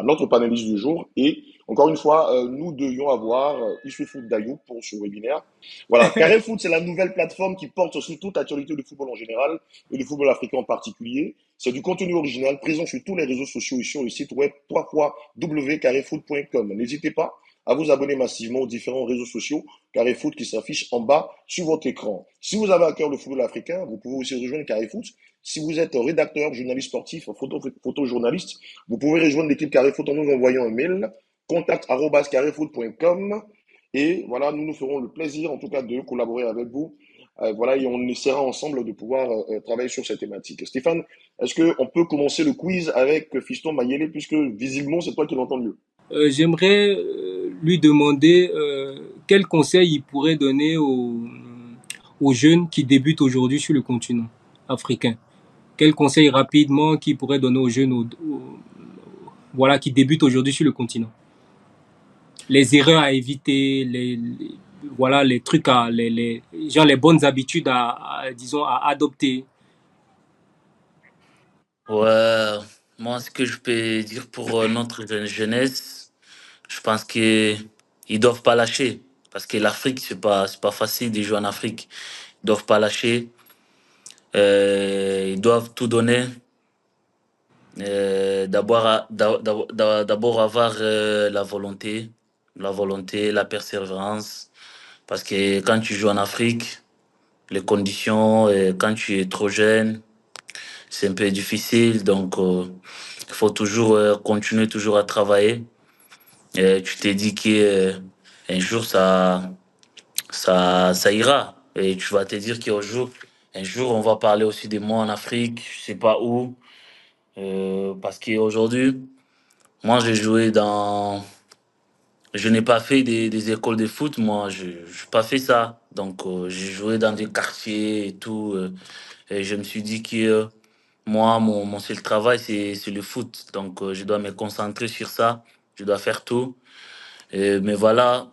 Speaker 1: notre panéliste du jour. Et encore une fois, nous devions avoir Issoufou Dayou pour ce webinaire. Voilà, Carré Foot, c'est la nouvelle plateforme qui porte sur toute l'actualité du football en général et du football africain en particulier. C'est du contenu original présent sur tous les réseaux sociaux et sur le site web www.carrefoot.com. N'hésitez pas à vous abonner massivement aux différents réseaux sociaux Carré Foot qui s'affichent en bas sur votre écran. Si vous avez à cœur le football africain, vous pouvez aussi rejoindre Carré Foot. Si vous êtes rédacteur, journaliste sportif, photojournaliste, vous pouvez rejoindre l'équipe Carré Foot en nous envoyant un mail contact@carrefoot.com et voilà, nous nous ferons le plaisir en tout cas de collaborer avec vous. Voilà, et on essaiera ensemble de pouvoir travailler sur cette thématique. Stéphane, est-ce qu'on peut commencer le quiz avec Fiston Mayele, puisque visiblement c'est toi qui l'entends mieux?
Speaker 3: J'aimerais lui demander quel conseil il pourrait donner aux jeunes qui débutent aujourd'hui sur le continent africain. Quel conseil rapidement qu'il pourrait donner aux jeunes voilà, qui débutent aujourd'hui sur le continent. Les erreurs à éviter, voilà, les trucs genre les bonnes habitudes disons, à adopter.
Speaker 2: Ouais, moi, ce que je peux dire pour notre jeunesse, je pense qu'ils doivent pas lâcher. Parce que l'Afrique, c'est pas facile de jouer en Afrique. Ils doivent pas lâcher. Ils doivent tout donner. D'abord avoir la volonté, la persévérance. Parce que quand tu joues en Afrique, les conditions, quand tu es trop jeune, c'est un peu difficile. Donc, il faut toujours continuer toujours à travailler. Et tu t'es dit qu'un jour, ça ira. Et tu vas te dire un jour, on va parler aussi de moi en Afrique, je sais pas où. Parce qu'aujourd'hui, moi, je n'ai pas fait des écoles de foot, moi, je n'ai pas fait ça. Donc, j'ai joué dans des quartiers et tout. Et je me suis dit que moi, mon seul travail, c'est le foot. Donc, je dois me concentrer sur ça. Je dois faire tout. Mais voilà,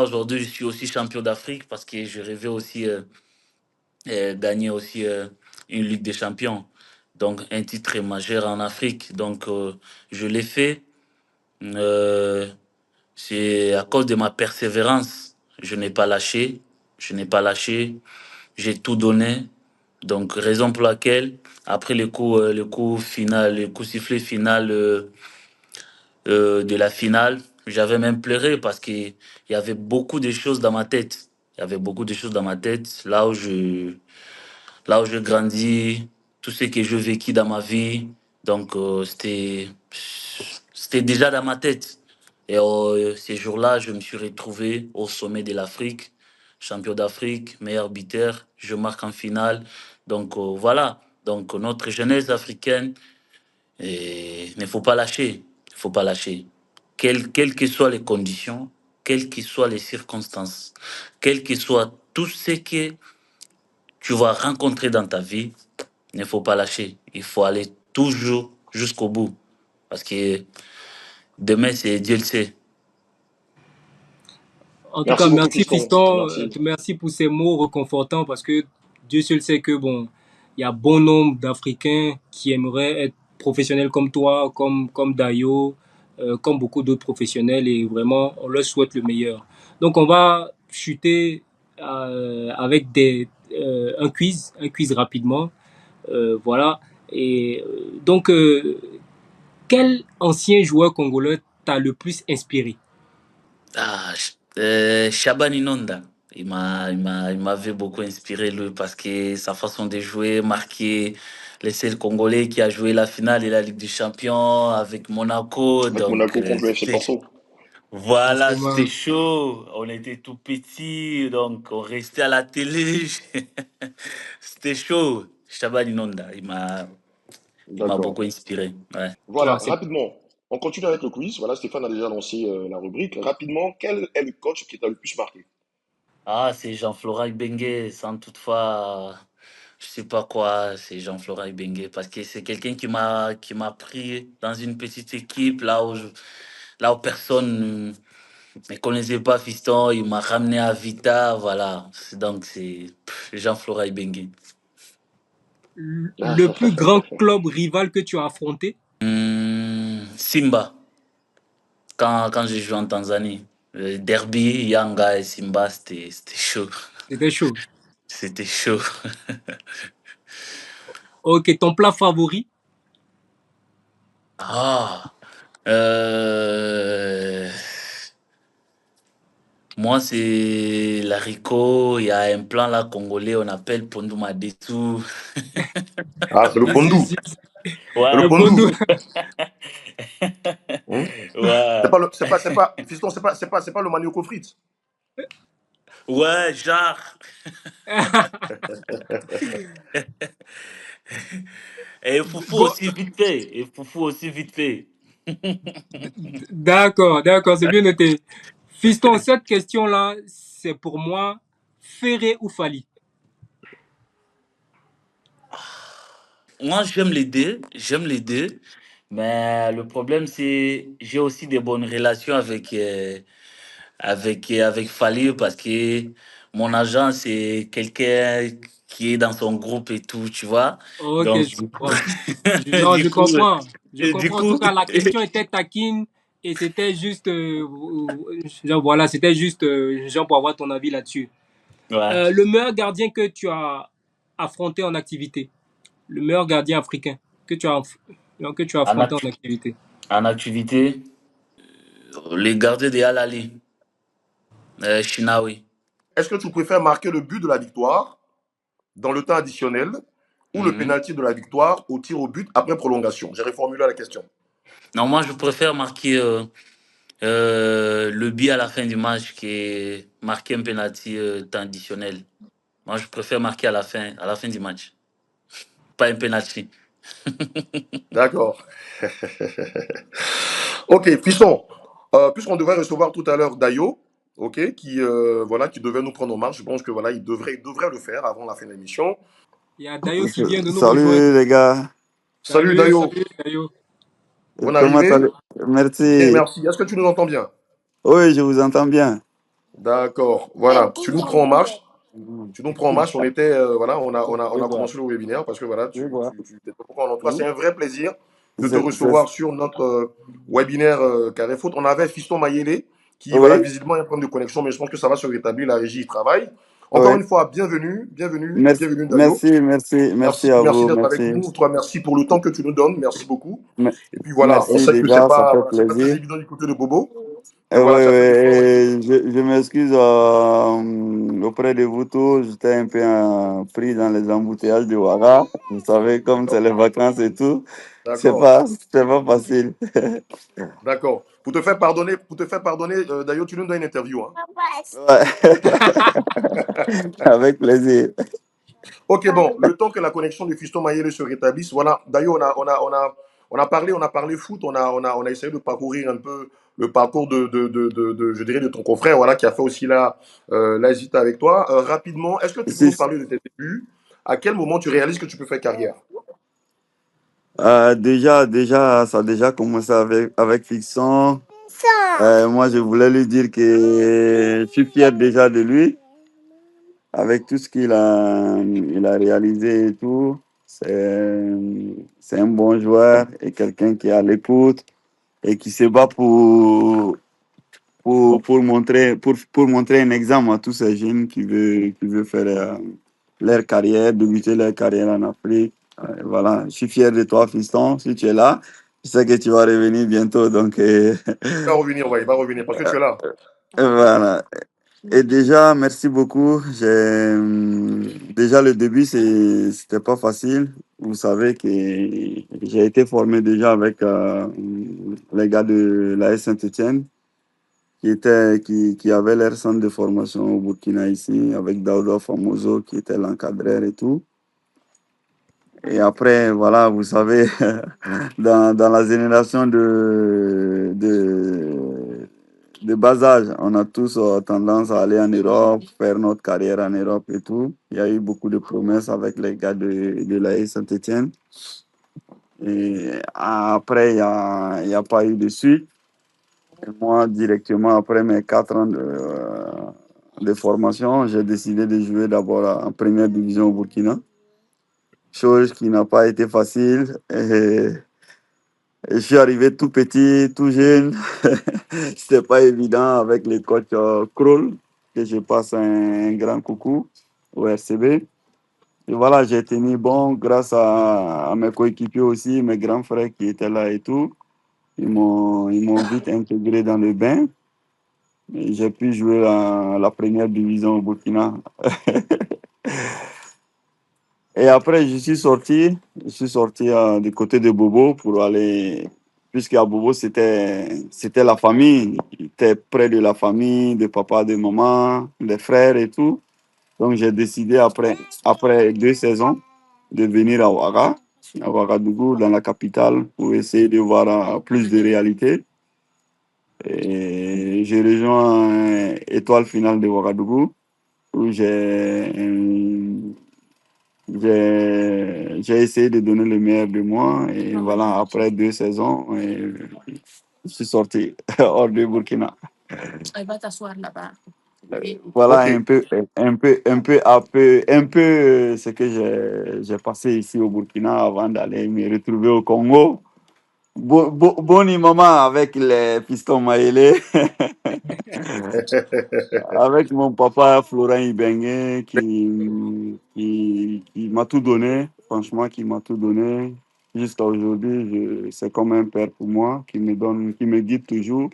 Speaker 2: aujourd'hui, je suis aussi champion d'Afrique parce que je rêvais aussi gagner aussi une Ligue des Champions. Donc, un titre majeur en Afrique. Donc, je l'ai fait. Euh, c'est à cause de ma persévérance. Je n'ai pas lâché. Je n'ai pas lâché. J'ai tout donné. Donc, raison pour laquelle, après le coup final, le coup sifflet final de la finale, j'avais même pleuré parce qu'il y avait beaucoup de choses dans ma tête. Il y avait beaucoup de choses dans ma tête. Là où je grandis, tout ce que je vécu dans ma vie. Donc, c'était déjà dans ma tête. Et ces jours-là, je me suis retrouvé au sommet de l'Afrique, champion d'Afrique, meilleur buteur, je marque en finale. Donc, voilà. Donc, notre jeunesse africaine, il ne faut pas lâcher. Il ne faut pas lâcher. Quelles que soient les conditions, quelles que soient les circonstances, quel que soit tout ce que tu vas rencontrer dans ta vie, il ne faut pas lâcher. Il faut aller toujours jusqu'au bout. Parce que demain, c'est Dieu le sait.
Speaker 3: En tout cas,
Speaker 1: Merci beaucoup,
Speaker 3: merci
Speaker 1: fiston.
Speaker 3: Fiston,
Speaker 1: Merci.
Speaker 3: merci pour ces mots réconfortants parce que Dieu seul sait que bon, il y a bon nombre d'Africains qui aimeraient être professionnels comme toi, comme Dayo, comme beaucoup d'autres professionnels et vraiment, on leur souhaite le meilleur. Donc, on va chuter avec un quiz rapidement, voilà. Et donc, quel ancien joueur congolais t'a le plus inspiré?
Speaker 2: Shaban Inonda, il m'avait beaucoup inspiré, lui, parce que sa façon de jouer marquait les seuls Congolais qui a joué la finale de la Ligue des Champions avec Monaco.
Speaker 1: Avec
Speaker 2: Donc,
Speaker 1: Monaco contre le FC Porto.
Speaker 2: voilà, c'était
Speaker 3: Forcément.
Speaker 2: chaud. On était tout petits, donc on restait à la télé. C'était chaud. Shaban Inonda, il m'a
Speaker 1: D'accord.
Speaker 2: beaucoup inspiré. Ouais.
Speaker 1: Voilà,
Speaker 3: Ah, c'est
Speaker 1: rapidement. On continue avec le quiz. Voilà, Stéphane a déjà lancé la rubrique. Rapidement, quel est le coach qui t'a le plus marqué?
Speaker 2: Ah, c'est Jean-Florin Bengue, sans toutefois, je sais pas quoi, c'est Jean-Florin Bengue, parce que c'est quelqu'un qui m'a pris dans une petite équipe, là où personne ne connaissait pas Fiston, il m'a ramené à Vita, voilà. Donc, c'est Jean-Florin Bengue.
Speaker 3: le plus grand club rival que tu as affronté?
Speaker 2: Simba, quand j'ai joué en Tanzanie. Le derby, Yanga et Simba, c'était chaud.
Speaker 3: C'était chaud.
Speaker 2: C'était chaud.
Speaker 3: Ok, ton plat favori?
Speaker 2: Ah, euh, moi, c'est l'haricot. Il y a un plan là congolais, on appelle Pondou Madetou.
Speaker 1: Ah, c'est le
Speaker 3: Si, si,
Speaker 1: Pondou.
Speaker 3: si.
Speaker 1: C'est le
Speaker 2: Ouais,
Speaker 3: Pondou.
Speaker 1: Pondou. Hmm. C'est
Speaker 2: ouais,
Speaker 1: pas fiston, c'est pas le manioc aux frites.
Speaker 2: ouais, genre. Et Foufou
Speaker 3: Bon,
Speaker 2: aussi vite fait. Et Foufou aussi vite fait.
Speaker 3: d'accord, d'accord, c'est bien noté. Fiston, cette question-là, c'est pour moi, Ferré ou Fali?
Speaker 2: Moi, j'aime les deux, mais le problème, c'est j'ai aussi des bonnes relations avec Fali parce que mon agent, c'est quelqu'un qui est dans son groupe et tout, tu vois.
Speaker 3: Ok,
Speaker 2: Donc,
Speaker 3: je comprends. Non,
Speaker 2: du
Speaker 3: je
Speaker 2: coup,
Speaker 3: comprends. Je
Speaker 2: du
Speaker 3: comprends. En tout
Speaker 2: coup,
Speaker 3: cas, la question était taquine et c'était juste, genre, voilà, c'était juste, genre, pour avoir ton avis là-dessus.
Speaker 2: ouais.
Speaker 3: Le meilleur gardien que tu as affronté en activité, le meilleur gardien africain que tu as
Speaker 2: En,
Speaker 3: affronté en
Speaker 2: actu-
Speaker 3: activité.
Speaker 2: en activité, les gardiens de Al Ali, Shinawi.
Speaker 1: Est-ce que tu préfères marquer le but de la victoire dans le temps additionnel ou le pénalty de la victoire au tir au but après prolongation? J'ai reformulé la question.
Speaker 2: Non, moi, je préfère marquer le but à la fin du match qui est marquer un penalty temps additionnel. Moi, je préfère marquer à la fin du match, pas un penalty.
Speaker 1: D'accord. Ok, Fiston, puisqu'on devrait recevoir tout à l'heure Dayo, ok, voilà, qui devait nous prendre en marche, je pense que voilà, il devrait le faire avant la fin de l'émission.
Speaker 3: Il y a Dayo qui vient de nous rejoindre.
Speaker 4: Salut les gars,
Speaker 1: Salut
Speaker 3: Salut,
Speaker 1: Dayo,
Speaker 3: salut Dayo.
Speaker 1: bonne
Speaker 4: comment
Speaker 1: arrivée.
Speaker 4: allez?
Speaker 1: Bien,
Speaker 4: Merci.
Speaker 1: merci. Est-ce que tu nous entends bien?
Speaker 4: Oui, je vous entends bien.
Speaker 1: D'accord. Voilà, tu nous prends en marche. Tu nous prends en marche. On était, voilà, on a commencé le webinaire parce que voilà, tu t'es pas encore en toi. C'est un vrai plaisir de te recevoir sur notre webinaire Carré Foot. On avait Fiston Mayele qui, voilà,
Speaker 4: Oui,
Speaker 1: visiblement a un problème de connexion, mais je pense que ça va se rétablir. La régie y travaille. Encore
Speaker 4: oui.
Speaker 1: une fois, bienvenue, bienvenue,
Speaker 4: Merci,
Speaker 1: bienvenue Dayo.
Speaker 4: merci, merci, merci
Speaker 1: Merci,
Speaker 4: à
Speaker 1: merci
Speaker 4: vous,
Speaker 1: d'être avec
Speaker 4: merci.
Speaker 1: nous. Toi, merci pour le temps que tu nous donnes. Merci beaucoup. Et puis voilà, on
Speaker 4: Merci
Speaker 1: sait que c'est
Speaker 4: déjà, ça
Speaker 1: pas,
Speaker 4: fait
Speaker 1: voilà, c'est pas très
Speaker 4: plaisir.
Speaker 1: évident du côté de Bobo, mais
Speaker 4: Oui,
Speaker 1: voilà, tu as fait l'effort.
Speaker 4: oui, je m'excuse auprès de vous tous. J'étais un peu pris dans les embouteillages de Ouara. Vous savez, comme c'est
Speaker 1: D'accord.
Speaker 4: les vacances et tout,
Speaker 1: D'accord.
Speaker 4: c'est pas facile.
Speaker 1: D'accord. Pour te faire pardonner, d'ailleurs, tu nous donnes une interview. Hein.
Speaker 4: Ouais. Avec plaisir.
Speaker 1: Ok, bon, le temps que la connexion de Fiston Mayele se rétablisse, voilà. D'ailleurs, on a parlé foot, on a essayé de parcourir un peu le parcours je dirais, de ton confrère, voilà, qui a fait aussi la Zita avec toi. Rapidement, est-ce que tu peux nous
Speaker 4: Si-
Speaker 1: parler de tes débuts? À quel moment tu réalises que tu peux faire carrière?
Speaker 4: déjà, ça a déjà commencé avec Fixon. Moi, je voulais lui dire que je suis fier déjà de lui, avec tout ce il a réalisé et tout. C'est un bon joueur et quelqu'un qui est à l'écoute et qui se bat pour montrer un exemple à tous ces jeunes qui veulent faire leur carrière, débuter leur carrière en Afrique. Voilà, je suis fier de toi, fiston, si tu es là. Je sais que tu vas revenir bientôt, donc
Speaker 1: Il va revenir, ouais, il va revenir parce que tu es là.
Speaker 4: voilà. Et déjà, merci beaucoup. Déjà, le début, c'était pas facile. Vous savez que j'ai été formé déjà avec les gars de l'AS Saint-Étienne qui avait leur centre de formation au Burkina ici, avec Daouda Famoso qui était l'encadreur et tout. Et après, voilà, vous savez, dans la génération de bas âge, on a tous tendance à aller en Europe, faire notre carrière en Europe et tout. Il y a eu beaucoup de promesses avec les gars de l'AS Saint-Étienne. Et après, il y a pas eu de suite. Et moi, directement après mes 4 ans de formation, j'ai décidé de jouer d'abord en première division au Burkina, chose qui n'a pas été facile. Et je suis arrivé tout petit, tout jeune. C'était pas évident avec les coachs Kroll, que je passe un grand coucou au RCB. Et voilà, j'ai tenu bon grâce à mes coéquipiers aussi, mes grands frères qui étaient là et tout. Ils m'ont vite intégré dans le bain. Et j'ai pu jouer la première division au Burkina. Et après, je suis sorti du côté de Bobo pour aller, puisqu'à Bobo, c'était la famille. J'étais près de la famille, de papa, de maman, des frères et tout. Donc, j'ai décidé après 2 saisons de venir à Ouagadougou, dans la capitale, pour essayer de voir plus de réalité. Et j'ai rejoint Étoile Finale de Ouagadougou, où j'ai essayé de donner le meilleur de moi. Et voilà, après 2 saisons, je suis sorti hors du Burkina. Voilà
Speaker 1: Ok.
Speaker 4: un peu ce que j'ai passé ici au Burkina avant d'aller me retrouver au Congo. Boni maman avec les pistons Maïlé, avec mon papa Florent Ibengue qui m'a tout donné, franchement, qui m'a tout donné. Jusqu'à aujourd'hui, c'est comme un père pour moi, qui me guide toujours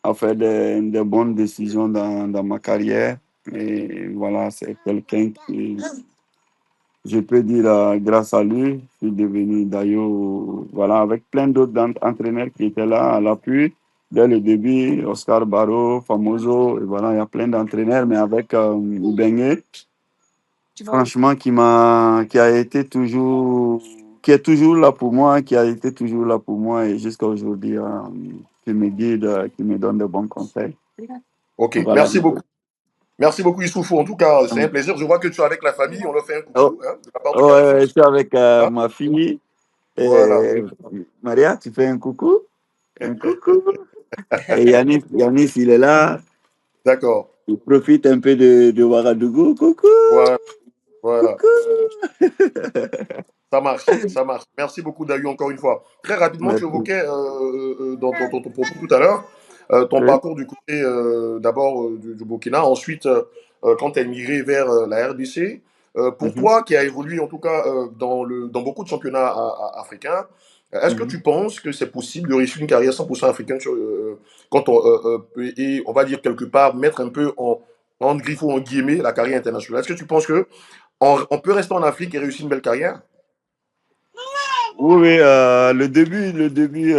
Speaker 4: à faire des bonnes décisions dans ma carrière. Et voilà, c'est quelqu'un je peux dire, grâce à lui, je suis devenu Dayo, voilà, avec plein d'autres entraîneurs qui étaient là à l'appui. Dès le début, Oscar Barro, Famoso, et voilà, il y a plein d'entraîneurs, mais avec Bengue, franchement, qui a été toujours, qui est toujours là pour moi, qui a été toujours là pour moi et jusqu'à aujourd'hui, qui me guide, qui me donne de bons conseils.
Speaker 1: Ok,
Speaker 4: Voilà.
Speaker 1: merci beaucoup. Merci beaucoup, Issoufou. En tout cas, c'est un plaisir. Je vois que tu es avec la famille. On leur fait un
Speaker 4: Oh,
Speaker 1: coucou hein, de la part de
Speaker 4: ouais, je
Speaker 1: Carrefoot.
Speaker 4: suis avec
Speaker 1: Hein.
Speaker 4: ma fille.
Speaker 1: Voilà.
Speaker 4: Et Maria, tu fais un coucou? Un coucou. Et Yanis, il est là.
Speaker 1: D'accord.
Speaker 4: Il profite un peu de Ouagadougou. Coucou.
Speaker 1: Voilà. Voilà.
Speaker 4: Coucou.
Speaker 1: Ça marche, ça marche. Merci beaucoup, Dayu, encore une fois. Très rapidement, tu
Speaker 4: Merci.
Speaker 1: évoquais dans ton propos tout à l'heure ton
Speaker 4: Oui.
Speaker 1: parcours du côté d'abord du Burkina, ensuite quand tu as migré vers la RDC. Pour
Speaker 4: Mhm,
Speaker 1: toi, qui a évolué en tout cas dans beaucoup de championnats africains, est-ce que
Speaker 4: mhm.
Speaker 1: tu penses que c'est possible de réussir une carrière 100% africaine quand et on va dire quelque part mettre un peu en griffon, en guillemets, la carrière internationale? Est-ce que tu penses que on peut rester en Afrique et réussir une belle carrière?
Speaker 4: Oui, oui, le début,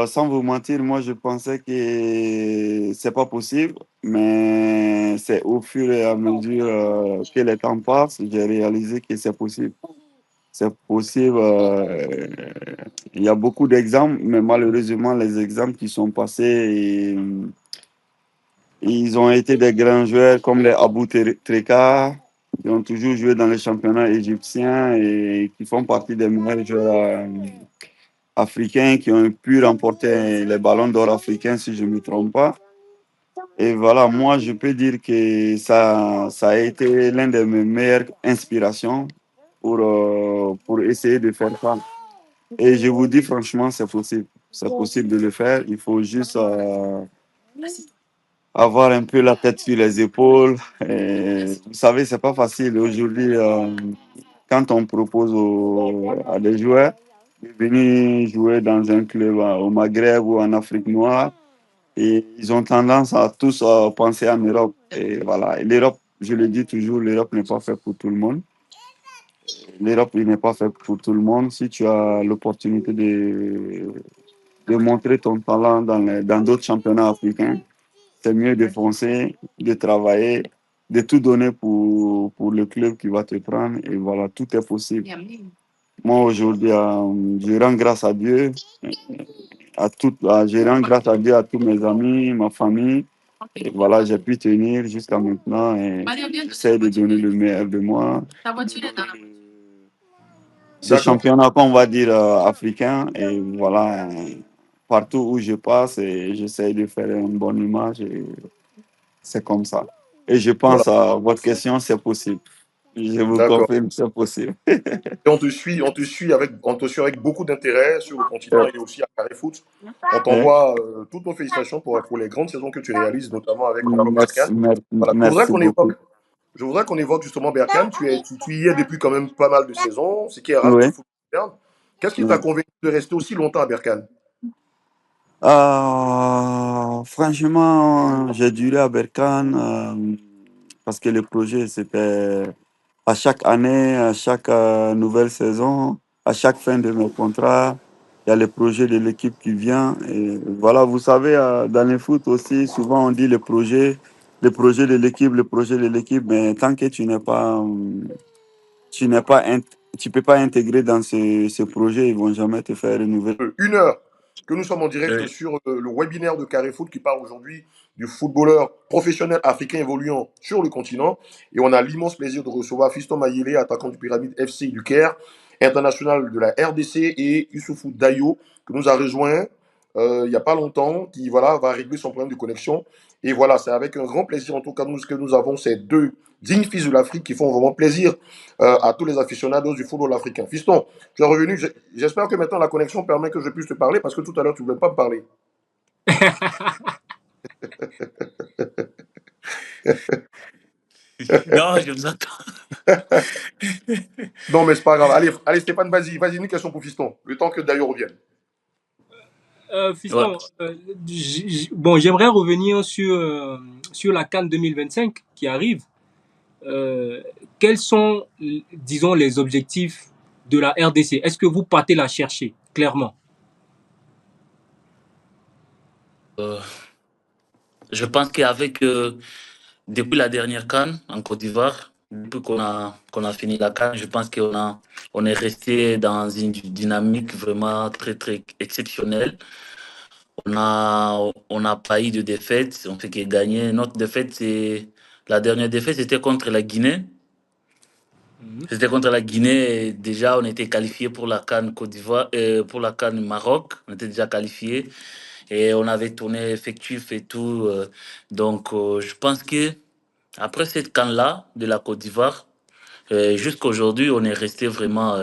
Speaker 4: sans vous mentir, moi je pensais que c'est pas possible, mais c'est au fur et à mesure que le temps passe, j'ai réalisé que c'est possible. C'est possible. Il y a beaucoup d'exemples, mais malheureusement, les exemples qui sont passés, ils ont été des grands joueurs comme les Abou Treka, qui ont toujours joué dans les championnats égyptiens et qui font partie des meilleurs joueurs africains qui ont pu remporter les ballons d'or africains, si je ne me trompe pas. Et voilà, moi, je peux dire que ça a été l'une de mes meilleures inspirations pour essayer de faire ça. Et je vous dis franchement, c'est possible. C'est possible de le faire. Il faut juste avoir un peu la tête sur les épaules. Et, vous savez, c'est pas facile. Aujourd'hui, quand on propose à des joueurs de venir jouer dans un club au Maghreb ou en Afrique noire, et ils ont tendance à tous penser en Europe. Et voilà, et l'Europe, je le dis toujours, l'Europe n'est pas faite pour tout le monde. L'Europe il n'est pas faite pour tout le monde. Si tu as l'opportunité de montrer ton talent dans d'autres championnats africains, c'est mieux de foncer, de travailler, de tout donner pour le club qui va te prendre. Et voilà, tout est possible. Moi, aujourd'hui, je rends grâce à Dieu, je rends grâce à Dieu à tous mes amis, ma famille. Et voilà, j'ai pu tenir jusqu'à maintenant et j'essaie de donner le meilleur de moi. Ce
Speaker 1: D'accord.
Speaker 4: championnat, on va dire, africain. Et voilà, partout où je passe, et j'essaie de faire une bonne image. Et c'est comme ça. Et je
Speaker 1: Voilà.
Speaker 4: pense à votre question, c'est possible. Je vous
Speaker 1: D'accord.
Speaker 4: confirme, c'est possible.
Speaker 1: Et on te suit avec beaucoup d'intérêt sur le continent
Speaker 4: Euh,
Speaker 1: et aussi à Carré Foot. On
Speaker 4: hein.
Speaker 1: t'envoie toutes nos félicitations pour les grandes saisons que tu réalises, notamment avec ton club
Speaker 4: Merci,
Speaker 1: Berkane. Voilà.
Speaker 4: merci beaucoup.
Speaker 1: Je voudrais qu'on évoque justement Berkane. Tu y es depuis quand même pas mal de saisons, ce qui est rare dans le
Speaker 4: Oui.
Speaker 1: foot moderne. Qu'est-ce qui t'a
Speaker 4: Oui.
Speaker 1: convaincu de rester aussi longtemps à Berkane?
Speaker 4: Franchement, j'ai duré à Berkane parce que le projet, c'était à chaque année, à chaque nouvelle saison, à chaque fin de mes contrats, il y a le projet de l'équipe qui vient. Et voilà, vous savez, dans le foot aussi, souvent on dit le projet de l'équipe, le projet de l'équipe, mais tant que tu n'es pas, tu peux pas intégrer dans ce projet, ils vont jamais te faire renouveler.
Speaker 1: 1 heure que nous sommes en direct
Speaker 2: Oui.
Speaker 1: sur le webinaire de Carré Foot qui parle aujourd'hui du footballeur professionnel africain évoluant sur le continent. Et on a l'immense plaisir de recevoir Fiston Mayele, attaquant du Pyramide FC du Caire, international de la RDC, et Youssoufou Dayo, que nous a rejoint il n'y a pas longtemps, qui voilà, va régler son problème de connexion. Et voilà, c'est avec un grand plaisir, en tout cas, que nous avons ces deux dignes fils de l'Afrique qui font vraiment plaisir à tous les aficionados du football africain. Fiston, tu es revenu. J'espère que maintenant la connexion permet que je puisse te parler parce que tout à l'heure tu ne voulais pas me parler.
Speaker 2: Non, je vous attends.
Speaker 1: Non, mais c'est pas grave. Allez, allez Stéphane, vas-y, une question pour Fiston. Le temps que Dayo revienne.
Speaker 2: Ouais.
Speaker 3: Fiston, bon, j'aimerais revenir sur la CAN 2025 qui arrive. quels sont, disons, les objectifs de la RDC? Est-ce que vous partez la chercher, clairement?
Speaker 2: Euh, je pense qu'avec depuis la dernière CAN en Côte d'Ivoire, depuis qu'on a fini la CAN, je pense on est resté dans une dynamique vraiment très très exceptionnelle. On n'a pas eu de défaite, on fait que gagner. Notre défaite, la dernière défaite, c'était contre la Guinée. C'était contre la Guinée. Et déjà, on était qualifié pour la CAN Côte d'Ivoire, pour la CAN Maroc. On était déjà qualifié et on avait tourné effectif et tout. Donc, je pense que après cette CAN-là de la Côte d'Ivoire, jusqu'à aujourd'hui, on est resté vraiment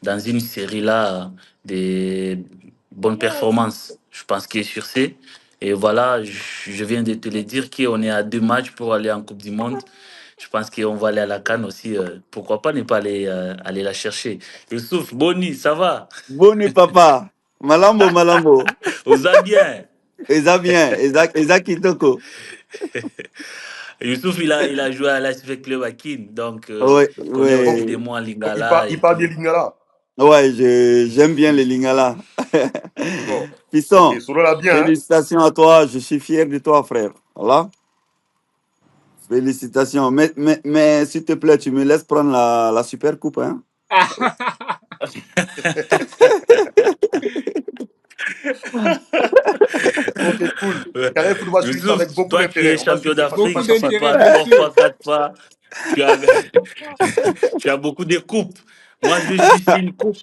Speaker 2: dans une série là des bonnes performances. Je pense qu'il est sur C. Et voilà, je viens de te le dire qu'on est à 2 matchs pour aller en Coupe du Monde. Je pense qu'on va aller à la CAN aussi. Pourquoi pas ne pas aller la chercher. Youssouf, Boni, ça va?
Speaker 4: Boni papa. Malambo, malambo.
Speaker 2: Vous allez bien?
Speaker 4: Eza bien. Eza kitoko.
Speaker 2: Youssouf, il a joué à l'ASV Club à Kin, donc
Speaker 4: Ouais,
Speaker 2: il connaît aussi
Speaker 1: Donc,
Speaker 2: des mots en
Speaker 1: donc
Speaker 2: lingala
Speaker 1: il
Speaker 2: et
Speaker 1: parle bien
Speaker 2: tout.
Speaker 1: lingala.
Speaker 4: ouais, j'aime bien les lingala.
Speaker 1: D'accord. Ok,
Speaker 4: Fiston,
Speaker 1: Sorola bien, hein?
Speaker 4: félicitations à toi. Je suis fier de toi, frère. Voilà. Félicitations. Mais s'il te plaît, tu me laisses prendre la super coupe, hein?
Speaker 1: Ok, cool.
Speaker 2: Ouais.
Speaker 1: Carré Foot va suivre ça
Speaker 2: Youssouf,
Speaker 1: avec beaucoup
Speaker 2: toi qui
Speaker 1: d'intérêt.
Speaker 2: es
Speaker 1: On va
Speaker 2: champion
Speaker 1: suivre tes
Speaker 3: Beaucoup
Speaker 2: d'Afrique
Speaker 1: participations à
Speaker 2: 6
Speaker 1: chaque
Speaker 3: d'intérêt,
Speaker 2: fois,
Speaker 1: fois.
Speaker 3: bien
Speaker 2: 3
Speaker 3: sûr.
Speaker 2: fois, 4 fois, tu as, tu as beaucoup de coupes. Moi, je suis juste une coupe.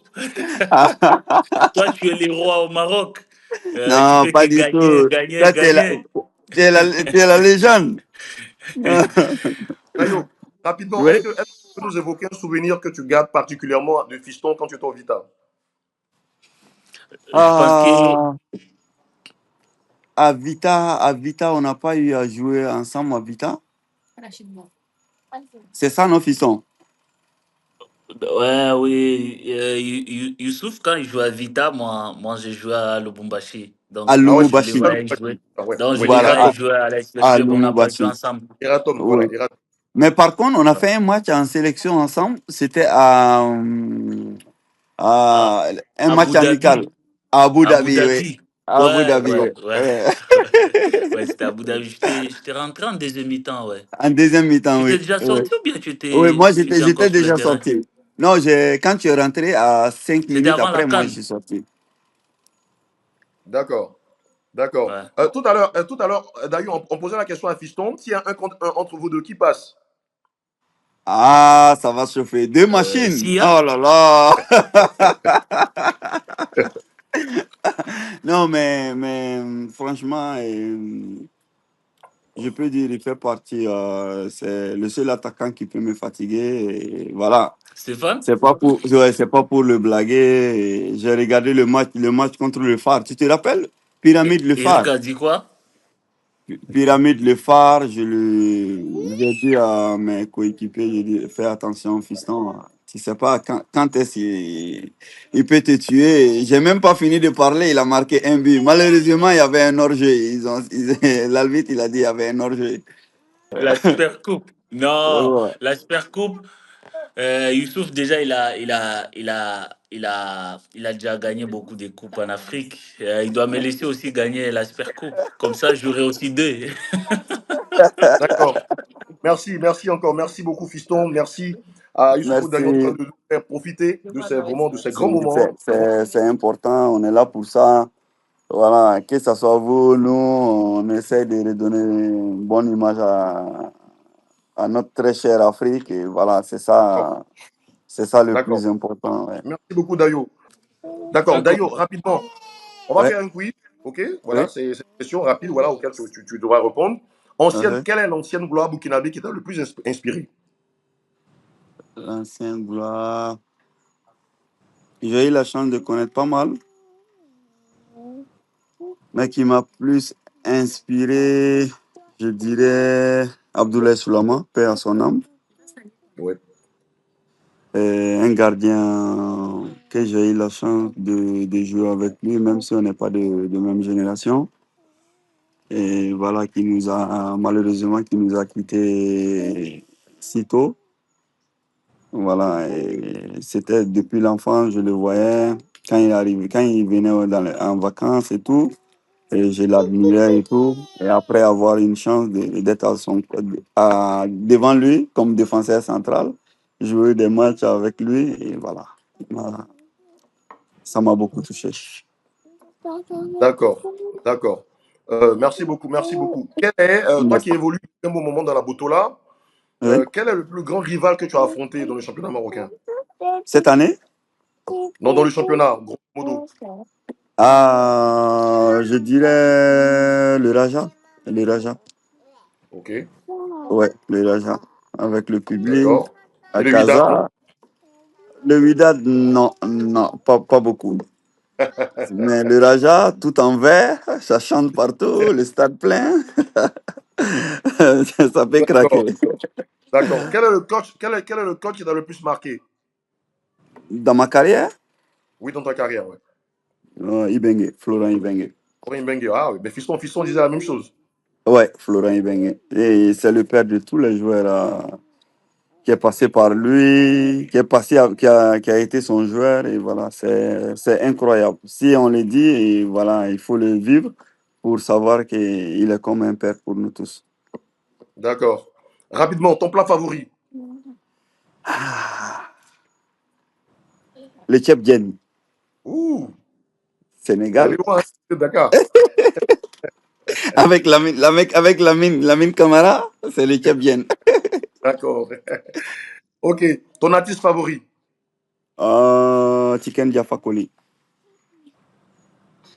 Speaker 2: Toi, tu es le roi au Maroc. Tu
Speaker 4: Non,
Speaker 2: fais que
Speaker 4: pas du
Speaker 2: gagner,
Speaker 4: tout.
Speaker 2: gagner,
Speaker 4: Toi,
Speaker 2: gagner.
Speaker 4: tu es la légende.
Speaker 1: Dayo, rapidement,
Speaker 4: Oui.
Speaker 1: est-ce que tu peux nous évoquer un souvenir que tu gardes particulièrement de Fiston quand tu étais au Vita?
Speaker 2: Je pense que
Speaker 4: Ah, à Vita, on n'a pas eu à jouer ensemble à Vita. C'est ça, nos fissons.
Speaker 2: ouais, oui. Youssouf, quand il jouait à Vita, moi j'ai joué à Lubumbashi.
Speaker 4: À
Speaker 2: Donc,
Speaker 1: Ah ouais,
Speaker 2: je le
Speaker 1: ça,
Speaker 4: Lumumbashi.
Speaker 2: voyais jouer.
Speaker 1: ah ouais,
Speaker 2: Donc, je
Speaker 1: ouais,
Speaker 2: le
Speaker 4: Voilà,
Speaker 2: voyais
Speaker 1: Eratom,
Speaker 2: jouer à l'ASV
Speaker 4: à
Speaker 2: Club. On n'a pas joué
Speaker 4: Lumumbashi.
Speaker 2: ensemble.
Speaker 1: Eratom, voilà,
Speaker 4: Oui.
Speaker 1: Eratom.
Speaker 4: Mais par contre, on a
Speaker 1: Voilà.
Speaker 4: fait un match en sélection ensemble. C'était
Speaker 2: À
Speaker 4: un match
Speaker 2: Abu
Speaker 4: amical
Speaker 2: Dhabi.
Speaker 4: à Abu
Speaker 2: Abu
Speaker 4: Dhabi, oui.
Speaker 2: Dhabi.
Speaker 4: À Abu
Speaker 2: Ouais,
Speaker 4: Dhabi,
Speaker 2: ouais,
Speaker 4: oui.
Speaker 2: ouais.
Speaker 4: Ouais.
Speaker 2: Ouais, c'était Abu Dhabi. J'étais rentré en deuxième mi-temps, ouais.
Speaker 4: En deuxième mi-temps,
Speaker 2: Tu étais
Speaker 4: oui.
Speaker 2: déjà
Speaker 4: Oui.
Speaker 2: sorti ou bien
Speaker 4: Oui, moi,
Speaker 2: tu étais encore
Speaker 4: j'étais
Speaker 2: sur le
Speaker 4: déjà
Speaker 2: terrain?
Speaker 4: sorti. Non, quand tu es rentré à 5
Speaker 2: C'était
Speaker 4: minutes
Speaker 2: avant la
Speaker 4: après, moi, je
Speaker 2: CAN.
Speaker 4: suis sorti.
Speaker 1: D'accord, d'accord.
Speaker 2: Ouais.
Speaker 1: Tout à l'heure, d'ailleurs, on posait la question à Fiston, s'il y a un contre un entre vous deux, qui passe?
Speaker 4: Ah, ça va chauffer. Deux machines.
Speaker 2: Sia?
Speaker 4: Oh là là. Non, mais franchement, je peux dire, il fait partie. C'est le seul attaquant qui peut me fatiguer. Et voilà.
Speaker 2: Stéphane?
Speaker 4: C'est pas pour le blaguer. Et j'ai regardé le match contre le Phare. Tu te rappelles? Pyramide le
Speaker 2: Eric
Speaker 4: Phare.
Speaker 2: a dit quoi?
Speaker 4: Pyramide le Phare. J'ai dit à mes coéquipiers, j'ai dit, fais attention, fiston. Tu sais pas quand est-ce qu'il peut te tuer. J'ai même pas fini de parler. Il a marqué un but. Malheureusement, il y avait un hors-jeu. L'arbitre, il a dit il y avait un hors-jeu.
Speaker 2: La Super Coupe. Non,
Speaker 4: Ouais.
Speaker 2: la Super Coupe. Youssouf, déjà, il a déjà gagné beaucoup de coupes en Afrique. Il doit me laisser aussi gagner la Super Coupe. Comme ça, j'aurai aussi deux.
Speaker 1: D'accord. Merci, merci encore. Merci beaucoup, Fiston. Merci à Youssoufou Dayo en tout cas
Speaker 4: Merci.
Speaker 1: de nous faire profiter de ces grands moments.
Speaker 4: C'est important. On est là pour ça. Voilà, que ce soit vous, nous, on essaie de redonner une bonne image à notre très chère Afrique. Et voilà,
Speaker 1: D'accord.
Speaker 4: c'est ça le
Speaker 1: D'accord.
Speaker 4: plus important. Ouais.
Speaker 1: Merci beaucoup, Dayo. D'accord.
Speaker 3: D'accord.
Speaker 1: Dayo, rapidement, on va
Speaker 4: Ouais,
Speaker 1: faire un quiz. OK? Voilà,
Speaker 4: ouais,
Speaker 1: c'est une question rapide voilà, auquel tu devras répondre. Ancienne,
Speaker 4: uh-huh.
Speaker 1: quelle est l'ancienne gloire burkinabé qui t'a le plus inspiré?
Speaker 4: L'ancien gloire. J'ai eu la chance de connaître pas mal, mais qui m'a plus inspiré, je dirais, Abdoulaye Soulama, paix à son âme.
Speaker 1: Oui.
Speaker 4: Un gardien que j'ai eu la chance de jouer avec lui, même si on n'est pas de même génération. Et voilà, qui nous a malheureusement qui nous a quittés si tôt. Voilà, et c'était depuis l'enfance, je le voyais quand il arrivait, quand il venait en vacances et tout, et je l'admirais et tout. Et après avoir une chance d'être devant lui comme défenseur central, jouer des matchs avec lui, et voilà. Ça m'a beaucoup touché.
Speaker 1: D'accord, d'accord. Merci beaucoup, merci beaucoup. Quel est, toi qui
Speaker 4: Merci.
Speaker 1: évolues depuis un bon moment dans la Botola,
Speaker 4: Oui.
Speaker 1: quel est le plus grand rival que tu as affronté dans le championnat marocain?
Speaker 4: Cette année?
Speaker 1: Non, dans le championnat, grosso modo.
Speaker 4: Ah, je dirais le Raja. Le Raja.
Speaker 1: Ok,
Speaker 4: Ouais, le Raja. Avec le public,
Speaker 1: d'accord. Et
Speaker 4: à
Speaker 1: le Wydad, non?
Speaker 4: Casa. Le Wydad, non, non, pas beaucoup. Mais le Raja, tout en vert, ça chante partout, le stade plein. Ça peut
Speaker 1: D'accord,
Speaker 4: craquer.
Speaker 1: d'accord. Quel est le coach qui t'a le plus marqué?
Speaker 4: Dans ma carrière,
Speaker 1: Oui, dans ta carrière, ouais.
Speaker 4: Ibengue, Florent Ibengue.
Speaker 1: Corinne Bengue, ah oui, mais Fiston disait la même chose.
Speaker 4: Ouais, Florent Ibengue. Et c'est le père de tous les joueurs qui est passé par lui, qui est passé, qui a été son joueur. Et voilà, c'est incroyable. Si on le dit, et voilà, il faut le vivre pour savoir qu'il est comme un père pour nous tous.
Speaker 1: D'accord. Rapidement, ton plat favori?
Speaker 4: Ah, le Tchèp
Speaker 1: Ouh, t'es allé
Speaker 4: Sénégal.
Speaker 1: loin, hein, c'est Dakar.
Speaker 4: Avec Lamine Camara, c'est le Tchèp.
Speaker 1: D'accord. Ok. Ton artiste favori?
Speaker 4: Chicken Diafakoli.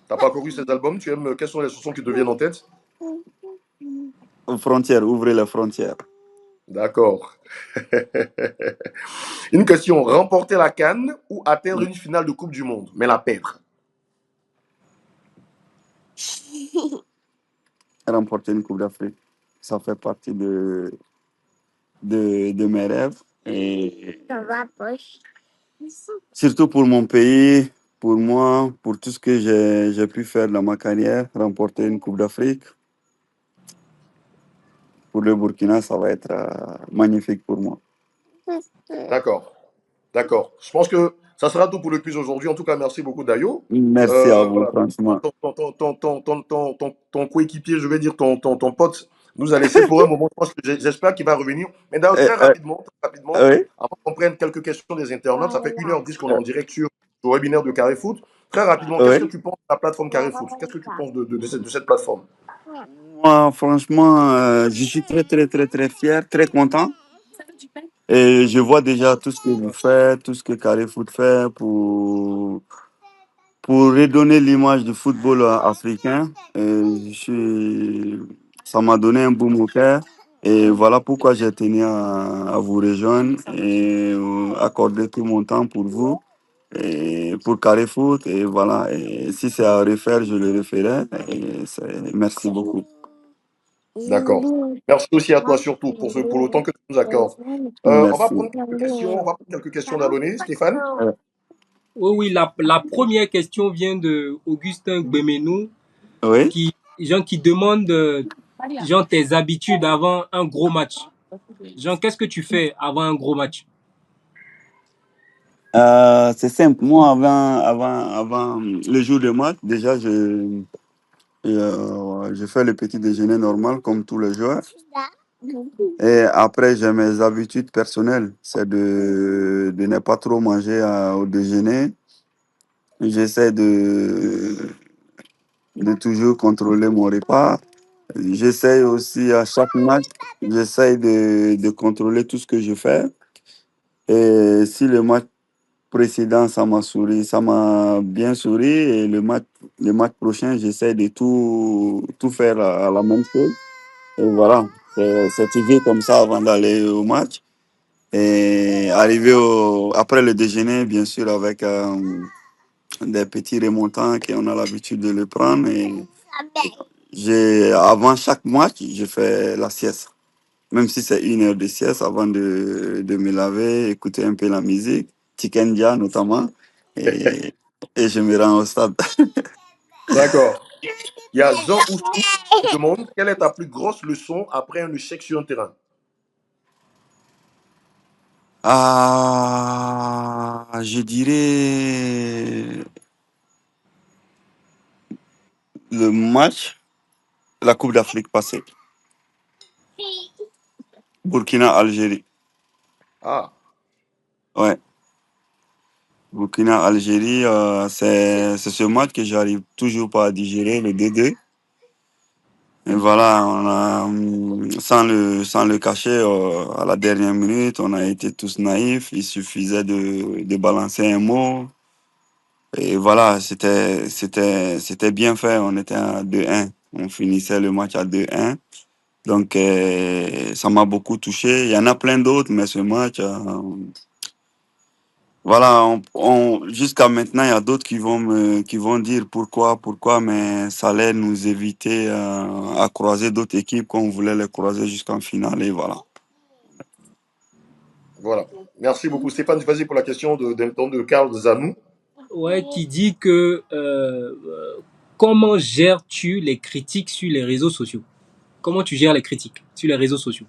Speaker 1: T'as parcouru ses albums, tu aimes, quelles sont les chansons qui te viennent en tête?
Speaker 4: Frontières, ouvrez les frontières.
Speaker 1: D'accord. Une question, remporter la CAN ou atteindre une finale de Coupe du Monde, mais la perdre?
Speaker 4: Remporter une Coupe d'Afrique, ça fait partie de mes rêves. Et surtout pour mon pays, pour moi, pour tout ce que j'ai pu faire dans ma carrière, remporter une Coupe d'Afrique. Pour le Burkina, ça va être magnifique pour moi.
Speaker 1: D'accord. D'accord. Je pense que ça sera tout pour le quiz aujourd'hui. En tout cas, merci beaucoup, Dayo.
Speaker 4: Merci à vous,
Speaker 1: Voilà.
Speaker 4: franchement.
Speaker 1: Ton coéquipier, je vais dire ton pote, nous a laissé pour un moment. Je pense que j'espère qu'il va revenir. Mais d'ailleurs,
Speaker 4: Euh, euh,
Speaker 1: très rapidement,
Speaker 4: oui,
Speaker 1: avant qu'on prenne quelques questions des internautes, ça fait 1h10 qu'on est en direct sur le webinaire de Carré Foot. Très rapidement, qu'est-ce que
Speaker 4: oui.
Speaker 1: tu penses de la plateforme Carré Foot? Qu'est-ce que tu penses de cette plateforme?
Speaker 4: Moi, franchement, je suis très, très, très, très fier, très content. Et je vois déjà tout ce que vous faites, tout ce que Carré Foot fait pour redonner l'image du football africain. Ça m'a donné un boom au cœur. Et voilà pourquoi j'ai tenu à vous rejoindre et accorder tout mon temps pour vous et pour Carré Foot. Et voilà, et si c'est à refaire, je le referai. Merci beaucoup.
Speaker 1: D'accord. Merci aussi à toi surtout pour le temps que tu nous accordes. On va
Speaker 4: Merci.
Speaker 1: prendre quelques questions. On va prendre quelques questions d'abonnés. Stéphane?
Speaker 3: Oui, oui, la première question vient de Augustin Gbemenou
Speaker 4: Oui.
Speaker 3: qui demande genre, tes habitudes avant un gros match. Genre, qu'est-ce que tu fais avant un gros match?
Speaker 4: C'est simple. Moi, avant le jour de match, déjà, je fais le petit déjeuner normal comme tous les jours. Et après, j'ai mes habitudes personnelles. C'est de ne pas trop manger au déjeuner. J'essaie de toujours contrôler mon repas. J'essaie aussi à chaque match, j'essaie de contrôler tout ce que je fais. Et si le match précédent, ça m'a bien souri. Et le match prochain, j'essaie de tout faire à la même chose. Et voilà, c'est toujours comme ça avant d'aller au match. Et après le déjeuner, bien sûr, avec des petits remontants qu'on a l'habitude de le prendre. Et avant chaque match, je fais la sieste. Même si c'est 1 heure de sieste avant de me laver, écouter un peu la musique, Chicken notamment. Et, et je me rends au stade.
Speaker 1: D'accord. Il y a Jean Oussou qui demande quelle est ta plus grosse leçon après un échec sur un terrain?
Speaker 4: Ah, je dirais le match, la Coupe d'Afrique passée, Burkina-Algérie.
Speaker 1: Ah,
Speaker 4: Ouais, Burkina-Algérie, c'est ce match que j'arrive toujours pas à digérer, le 2-2. Et voilà, sans le cacher, à la dernière minute, on a été tous naïfs. Il suffisait de balancer un mot. Et voilà, c'était bien fait. On était à 2-1. On finissait le match à 2-1. Donc, ça m'a beaucoup touché. Il y en a plein d'autres, mais ce match, voilà, jusqu'à maintenant, il y a d'autres qui vont dire pourquoi, mais ça allait nous éviter à croiser d'autres équipes qu'on voulait les croiser jusqu'en finale, et voilà.
Speaker 1: voilà. Merci beaucoup. Stéphane, vas-y pour la question de Karl Zanou.
Speaker 3: Ouais, qui dit que comment gères-tu les critiques sur les réseaux sociaux? Comment tu gères les critiques sur les réseaux sociaux?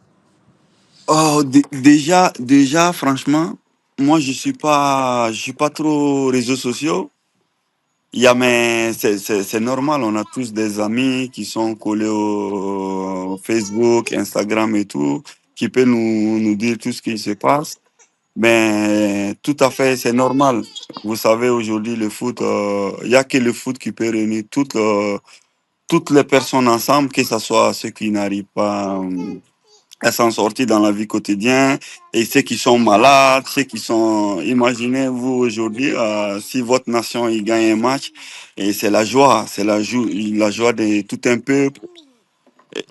Speaker 4: Oh, déjà, franchement, moi, je suis pas trop réseaux sociaux. Il y a, mais c'est normal, on a tous des amis qui sont collés au Facebook, Instagram et tout, qui peuvent nous dire tout ce qui se passe. Ben, tout à fait, c'est normal. Vous savez, aujourd'hui, le foot, il y a que le foot qui peut réunir toutes les personnes ensemble, que ce soit ceux qui n'arrivent pas à s'en sortir dans la vie quotidienne et ceux qui sont malades, ceux qui sont... Imaginez-vous aujourd'hui, si votre nation il gagne un match, et c'est la joie, la joie de tout un peuple.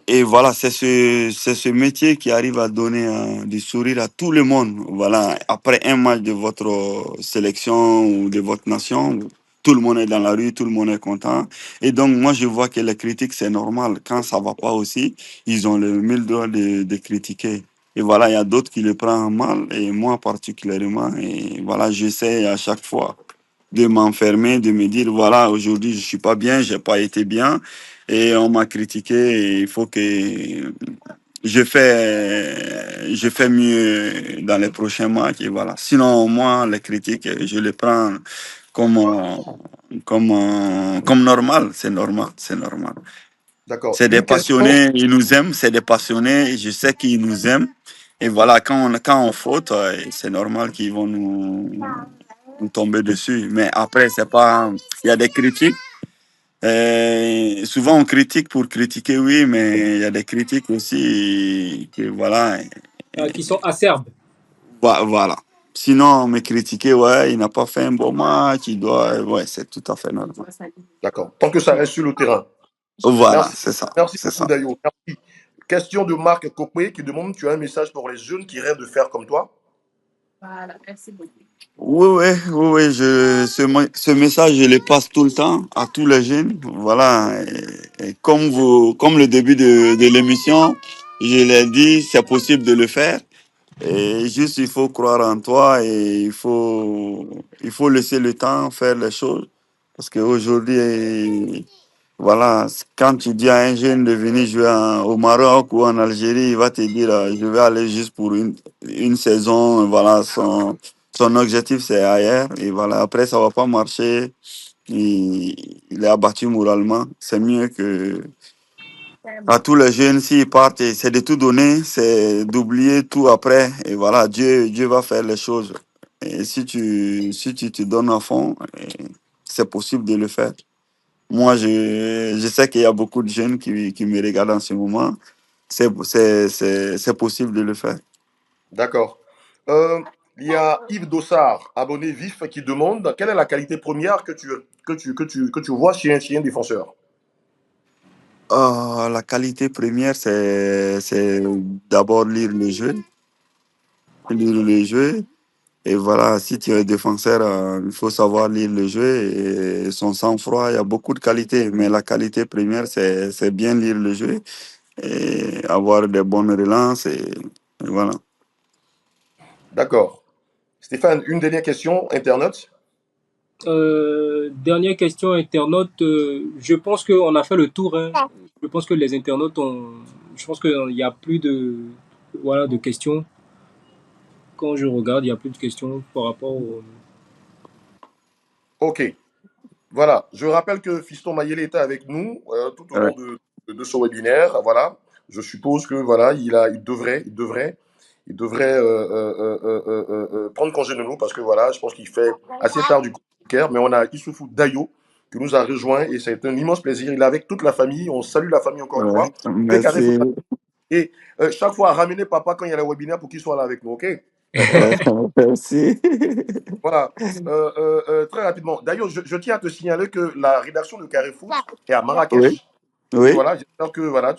Speaker 4: Et voilà, c'est ce métier qui arrive à donner du sourire à tout le monde. Voilà, après un match de votre sélection ou de votre nation, tout le monde est dans la rue, tout le monde est content. Et donc, moi, je vois que les critiques, c'est normal. Quand ça va pas aussi, ils ont le mille droit de critiquer. Et voilà, il y a d'autres qui le prennent mal, et moi particulièrement. Et voilà, j'essaie à chaque fois de m'enfermer, de me dire, voilà, aujourd'hui, je suis pas bien, j'ai pas été bien, et on m'a critiqué, et il faut que je fais mieux dans les prochains matchs, et voilà. Sinon, moi, les critiques, je les prends comme, comme normal, c'est normal, c'est normal.
Speaker 1: D'accord.
Speaker 4: C'est des
Speaker 1: Une question.
Speaker 4: passionnés, ils nous aiment, c'est des passionnés, et je sais qu'ils nous aiment. Et voilà, quand on faute, c'est normal qu'ils vont nous tomber dessus. Mais après, c'est pas. Il y a des critiques. Souvent, on critique pour critiquer, oui, mais il y a des critiques aussi que voilà.
Speaker 3: Qui sont acerbes.
Speaker 4: Voilà. Sinon, me critiquer, ouais, il n'a pas fait un bon match, il doit. Ouais, c'est tout à fait normal.
Speaker 1: D'accord. Tant que ça reste sur le terrain.
Speaker 4: Voilà,
Speaker 1: Merci.
Speaker 4: c'est ça.
Speaker 1: Merci
Speaker 4: C'est
Speaker 1: beaucoup,
Speaker 4: ça.
Speaker 1: Dayo. Merci. Question de Marc Copé qui demande, tu as un message pour les jeunes qui rêvent de faire comme toi?
Speaker 4: Oui, oui, oui, oui, ce message, je le passe tout le temps à tous les jeunes. Voilà. Et comme le début de l'émission, je l'ai dit, c'est possible de le faire. Et juste, il faut croire en toi et il faut laisser le temps faire les choses. Parce qu'aujourd'hui, voilà, quand tu dis à un jeune de venir jouer au Maroc ou en Algérie, il va te dire, je vais aller juste pour une saison. Voilà, son objectif, c'est ailleurs. Et voilà, après, ça va pas marcher. Il est abattu moralement. C'est mieux que à tous les jeunes, s'ils partent, c'est de tout donner, c'est d'oublier tout après. Et voilà, Dieu va faire les choses. Et si tu te donnes à fond, c'est possible de le faire. Moi, je sais qu'il y a beaucoup de jeunes qui me regardent en ce moment. C'est possible de le faire.
Speaker 1: D'accord. Euh, il y a Yves Dossard, abonné vif, qui demande quelle est la qualité première que tu vois chez un défenseur?
Speaker 4: La qualité première, c'est d'abord lire le jeu. Lire le jeu. Et voilà, si tu es défenseur, il faut savoir lire le jeu et son sang-froid, il y a beaucoup de qualités. Mais la qualité première, c'est bien lire le jeu et avoir des bonnes relances. Et voilà.
Speaker 1: D'accord. Stéphane, une dernière question, Internet.
Speaker 3: Dernière question internaute. Je pense qu'on a fait le tour. Hein. Je pense que les internautes ont. Je pense qu'il n'y a plus de, voilà, de questions. quand je regarde, il n'y a plus de questions par rapport au...
Speaker 1: Ok. Voilà. Je rappelle que Fiston Mayele était avec nous tout au long
Speaker 4: Ouais.
Speaker 1: de ce webinaire. Voilà. Je suppose que voilà, il devrait prendre congé de nous parce que voilà, je pense qu'il fait assez tard du Caire. Mais on a Issoufou Dayo qui nous a rejoint et c'est un immense plaisir. Il est avec toute la famille. On salue la famille encore une
Speaker 4: Ouais.
Speaker 1: fois. Que Carrefour
Speaker 4: Merci.
Speaker 1: et chaque fois ramener papa quand il y a le webinaire pour qu'il soit là avec nous. Ok.
Speaker 4: Ouais. Merci.
Speaker 1: Voilà. Très rapidement. D'ailleurs, je tiens à te signaler que la rédaction de Carré Foot est à
Speaker 4: Oui.
Speaker 1: Marrakech. Et
Speaker 4: Oui.
Speaker 1: voilà, j'espère que voilà,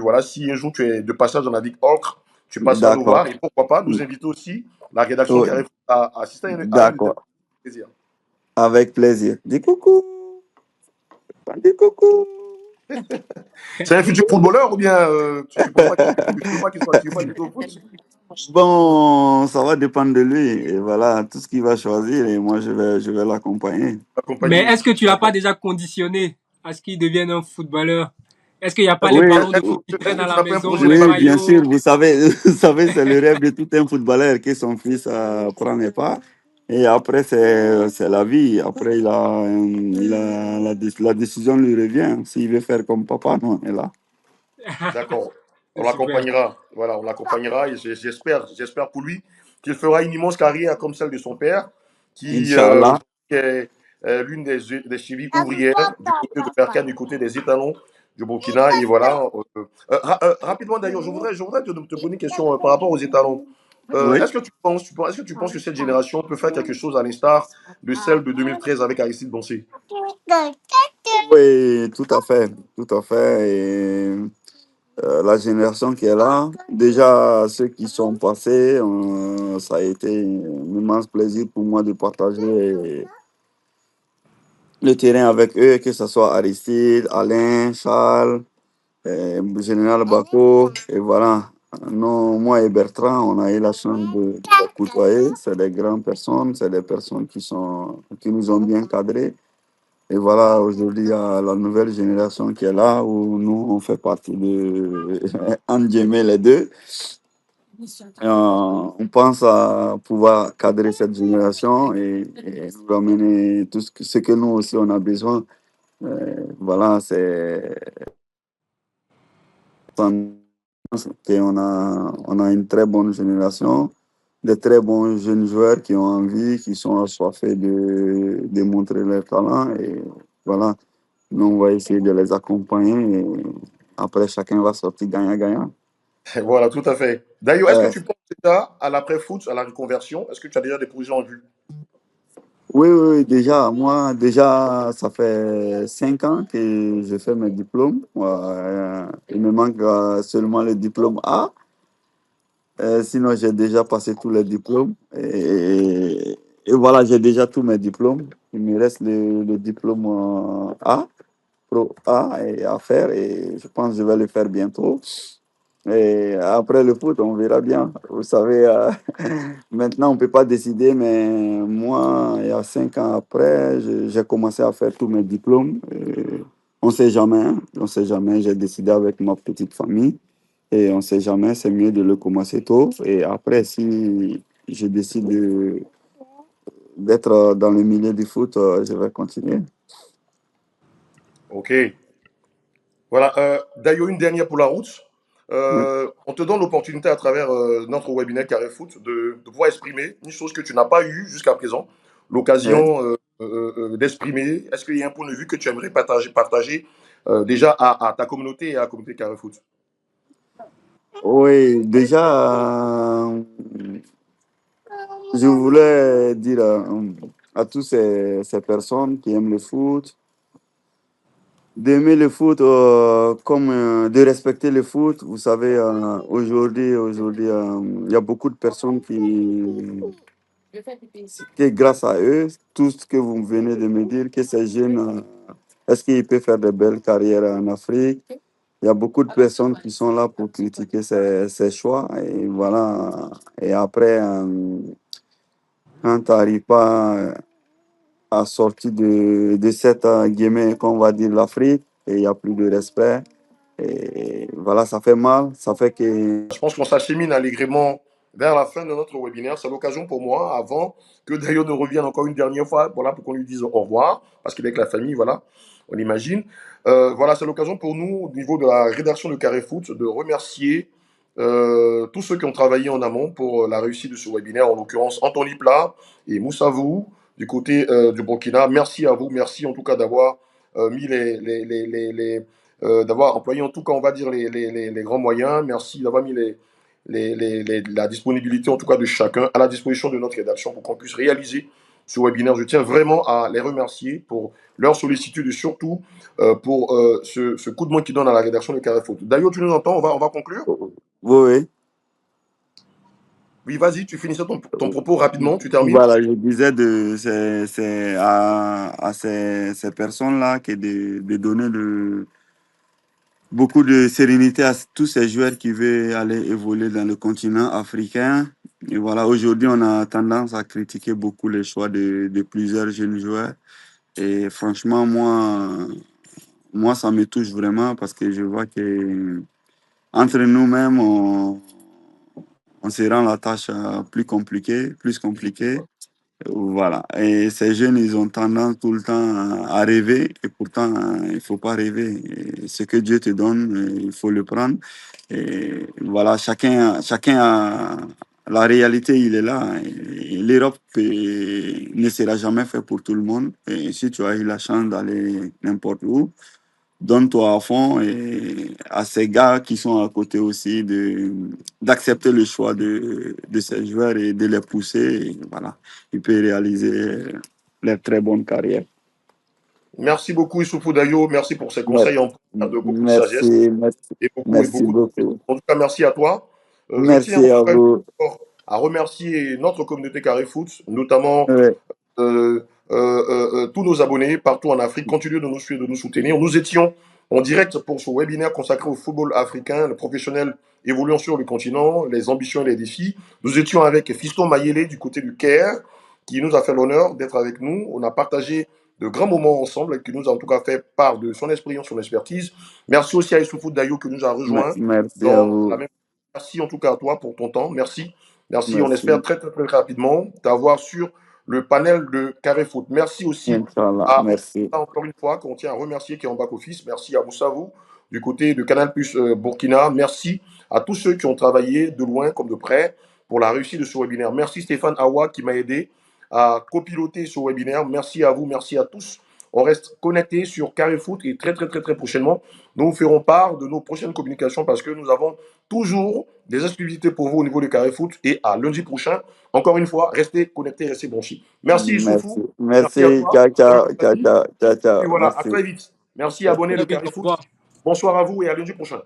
Speaker 1: voilà, si un jour tu es de passage dans la Ligue Ocre, tu passeras nous
Speaker 4: D'accord.
Speaker 1: voir et pourquoi pas nous inviter aussi la rédaction
Speaker 4: Oui.
Speaker 1: Carré Foot à assister à une de tes
Speaker 4: D'accord.
Speaker 1: plaisirs.
Speaker 4: Avec plaisir. Dis coucou. Dis coucou.
Speaker 1: C'est un futur footballeur ou bien tu supportes pas, tu veux pas qu'il fasse du tout au foot?
Speaker 4: Bon, ça va dépendre de lui. Et voilà, tout ce qu'il va choisir, et moi, je vais l'accompagner.
Speaker 3: Mais
Speaker 1: Accompagné.
Speaker 3: est-ce que tu l'as pas déjà conditionné à ce qu'il devienne un footballeur? Est-ce qu'il n'y a pas les
Speaker 4: Oui,
Speaker 3: ballons de
Speaker 1: Est-ce
Speaker 3: foot qui traînent à
Speaker 1: que tu
Speaker 3: la
Speaker 1: n'as pas un
Speaker 3: maison,
Speaker 1: projet
Speaker 3: les
Speaker 4: oui, bien sûr.
Speaker 3: maillots?
Speaker 4: Vous savez, c'est le rêve de tout un footballeur que son fils prend les pas. Et après, c'est la vie. Après, la décision lui revient. S'il veut faire comme papa, non, on est là.
Speaker 1: D'accord. On
Speaker 3: C'est super.
Speaker 1: l'accompagnera. Voilà, on l'accompagnera et j'espère pour lui qu'il fera une immense carrière comme celle de son père, qui
Speaker 4: Inch'Allah.
Speaker 1: aujourd'hui est l'une des chevilles ouvrières du côté de Berkane, du côté des étalons du Burkina. Et voilà. Rapidement d'ailleurs, je voudrais te poser une question par rapport aux étalons.
Speaker 4: Oui.
Speaker 1: Est-ce que tu penses que cette génération peut faire quelque chose à l'instar de celle de 2013 avec Aristide Boncé?
Speaker 4: Oui, tout à fait. Tout à fait. Et la génération qui est là, déjà ceux qui sont passés, ça a été un immense plaisir pour moi de partager le terrain avec eux, que ce soit Aristide, Alain, Charles, Général Bako, et voilà. Non, moi et Bertrand, on a eu la chance de les côtoyer. C'est des grandes personnes, c'est des personnes qui nous ont bien cadrés. Et voilà, aujourd'hui, il y a la nouvelle génération qui est là, où nous, on fait partie de, entre guillemets, les deux. On pense à pouvoir cadrer cette génération et nous amener tout ce que nous aussi, on a besoin. Voilà, c'est on a une très bonne génération, de très bons jeunes joueurs qui ont envie, qui sont assoiffés de démontrer leur talent. Et voilà, nous, on va essayer de les accompagner. Et après, chacun va sortir gagnant-gagnant.
Speaker 1: Voilà, tout à fait. D'ailleurs, est-ce que
Speaker 4: Ouais.
Speaker 1: tu penses déjà à l'après-foot, à la reconversion? Est-ce que tu as déjà des projets en vue?
Speaker 4: Oui, oui, oui, déjà, moi, déjà, ça fait 5 ans que je fais mes diplômes. Ouais, il me manque seulement le diplôme A. Sinon, j'ai déjà passé tous les diplômes. Et voilà, j'ai déjà tous mes diplômes. Il me reste le diplôme A, Pro A, à faire. Et je pense que je vais le faire bientôt. Et après le foot, on verra bien. Vous savez, maintenant, on ne peut pas décider, mais moi, il y a 5 ans après, j'ai commencé à faire tous mes diplômes. On ne sait jamais, hein. On ne sait jamais. J'ai décidé avec ma petite famille. Et on ne sait jamais, c'est mieux de le commencer tôt. Et après, si je décide d'être dans le milieu du foot, je vais continuer.
Speaker 1: Ok. Voilà. D'ailleurs, une dernière pour la route.
Speaker 4: Oui,
Speaker 1: On te donne l'opportunité à travers notre webinaire Carré Foot de pouvoir exprimer une chose que tu n'as pas eu jusqu'à présent,
Speaker 4: oui.
Speaker 1: l'occasion d'exprimer. Est-ce qu'il y a un point de vue que tu aimerais partager déjà à ta communauté et à la communauté Carré Foot?
Speaker 4: Oui, déjà, je voulais dire à toutes ces personnes qui aiment le foot, d'aimer le foot comme de respecter le foot. Vous savez, aujourd'hui, il y a beaucoup de personnes que grâce à eux, tout ce que vous venez de me dire, que ces jeunes, est-ce qu'ils peuvent faire de belles carrières en Afrique? Il y a beaucoup de personnes qui sont là pour critiquer ces choix. Et voilà. Et après, quand tu n'arrives pas à sortir de cette guillemets qu'on va dire l'Afrique, et il n'y a plus de respect. Et voilà, ça fait mal. Ça fait que...
Speaker 1: Je pense qu'on s'achemine allègrement vers la fin de notre webinaire. C'est l'occasion pour moi, avant que Dayo ne revienne encore une dernière fois, voilà, pour qu'on lui dise au revoir, parce qu'il est avec la famille, voilà, on imagine. Voilà, c'est l'occasion pour nous, au niveau de la rédaction de Carré Foot, de remercier tous ceux qui ont travaillé en amont pour la réussite de ce webinaire, en l'occurrence Anthony Plat et Moussa Vous, du côté du Burkina. Merci à vous, merci en tout cas d'avoir mis d'avoir employé en tout cas, on va dire, les grands moyens. Merci d'avoir mis la disponibilité en tout cas de chacun à la disposition de notre rédaction pour qu'on puisse réaliser ce webinaire. Je tiens vraiment à les remercier pour leur sollicitude et surtout pour ce coup de main qu'ils donnent à la rédaction de Carré Foot. D'ailleurs, tu nous entends, on va conclure.
Speaker 4: Oui.
Speaker 1: Oui, vas-y, tu finissais ton propos rapidement, tu termines.
Speaker 4: Voilà, je disais c'est à ces personnes-là que de donner beaucoup de sérénité à tous ces joueurs qui veulent aller évoluer dans le continent africain. Et voilà, aujourd'hui, on a tendance à critiquer beaucoup les choix de plusieurs jeunes joueurs. Et franchement, moi, ça me touche vraiment parce que je vois que entre nous-mêmes, on se rend la tâche plus compliquée. Voilà. Et ces jeunes, ils ont tendance tout le temps à rêver. Et pourtant, il ne faut pas rêver. Et ce que Dieu te donne, il faut le prendre. Et voilà, chacun a... La réalité, il est là. Et l'Europe ne sera jamais fait pour tout le monde. Et si tu as eu la chance d'aller n'importe où, donne-toi à fond et à ces gars qui sont à côté aussi d'accepter le choix de ces joueurs et de les pousser. Et voilà, ils peuvent réaliser leur très bonne carrière.
Speaker 1: Merci beaucoup, Issoufou Dayo. Merci pour ces conseils en de beaucoup de sagesse
Speaker 4: Merci,
Speaker 1: et
Speaker 4: merci
Speaker 1: beaucoup de...
Speaker 4: beaucoup.
Speaker 1: En tout cas, merci à toi. Je tiens
Speaker 4: Merci à vous.
Speaker 1: encore à remercier notre communauté Carré Foot, notamment
Speaker 4: Ouais.
Speaker 1: tous nos abonnés partout en Afrique. Continuez de nous suivre, de nous soutenir. Nous étions en direct pour ce webinaire consacré au football africain, le professionnel évoluant sur le continent, les ambitions et les défis. Nous étions avec Fiston Mayele du côté du Caire, qui nous a fait l'honneur d'être avec nous. On a partagé de grands moments ensemble et qui nous a en tout cas fait part de son expérience, son expertise. Merci aussi à Issoufou Dayo qui nous a rejoint
Speaker 4: Merci à
Speaker 1: dans la
Speaker 4: vous.
Speaker 1: même. Merci en tout cas à toi pour ton temps. Merci. Merci. On espère
Speaker 4: Merci.
Speaker 1: très, très, très rapidement t'avoir sur le panel de Carré Foot. Merci aussi
Speaker 4: Inch'Allah.
Speaker 1: à,
Speaker 4: Merci.
Speaker 1: encore une fois, qu'on tient à remercier qui est en back-office. Merci à Moussavou du côté de Canal Plus Burkina. Merci à tous ceux qui ont travaillé de loin comme de près pour la réussite de ce webinaire. Merci Stéphane Awa qui m'a aidé à copiloter ce webinaire. Merci à vous, merci à tous. On reste connectés sur Carré Foot et très, très, très, très prochainement, nous vous ferons part de nos prochaines communications parce que nous avons toujours des exclusivités pour vous au niveau du Carré Foot et à lundi prochain. Encore une fois, restez connectés, restez branchés. Merci Issoufou. Merci à
Speaker 4: Merci.
Speaker 1: toi.
Speaker 4: Ciao, ciao, ciao, ciao, ciao,
Speaker 1: Et
Speaker 4: ciao.
Speaker 1: voilà, à
Speaker 4: Merci.
Speaker 1: très vite. Merci abonnés de
Speaker 3: Très vite,
Speaker 1: Carré
Speaker 3: au
Speaker 1: Foot.
Speaker 3: revoir.
Speaker 1: Bonsoir à vous et à lundi prochain.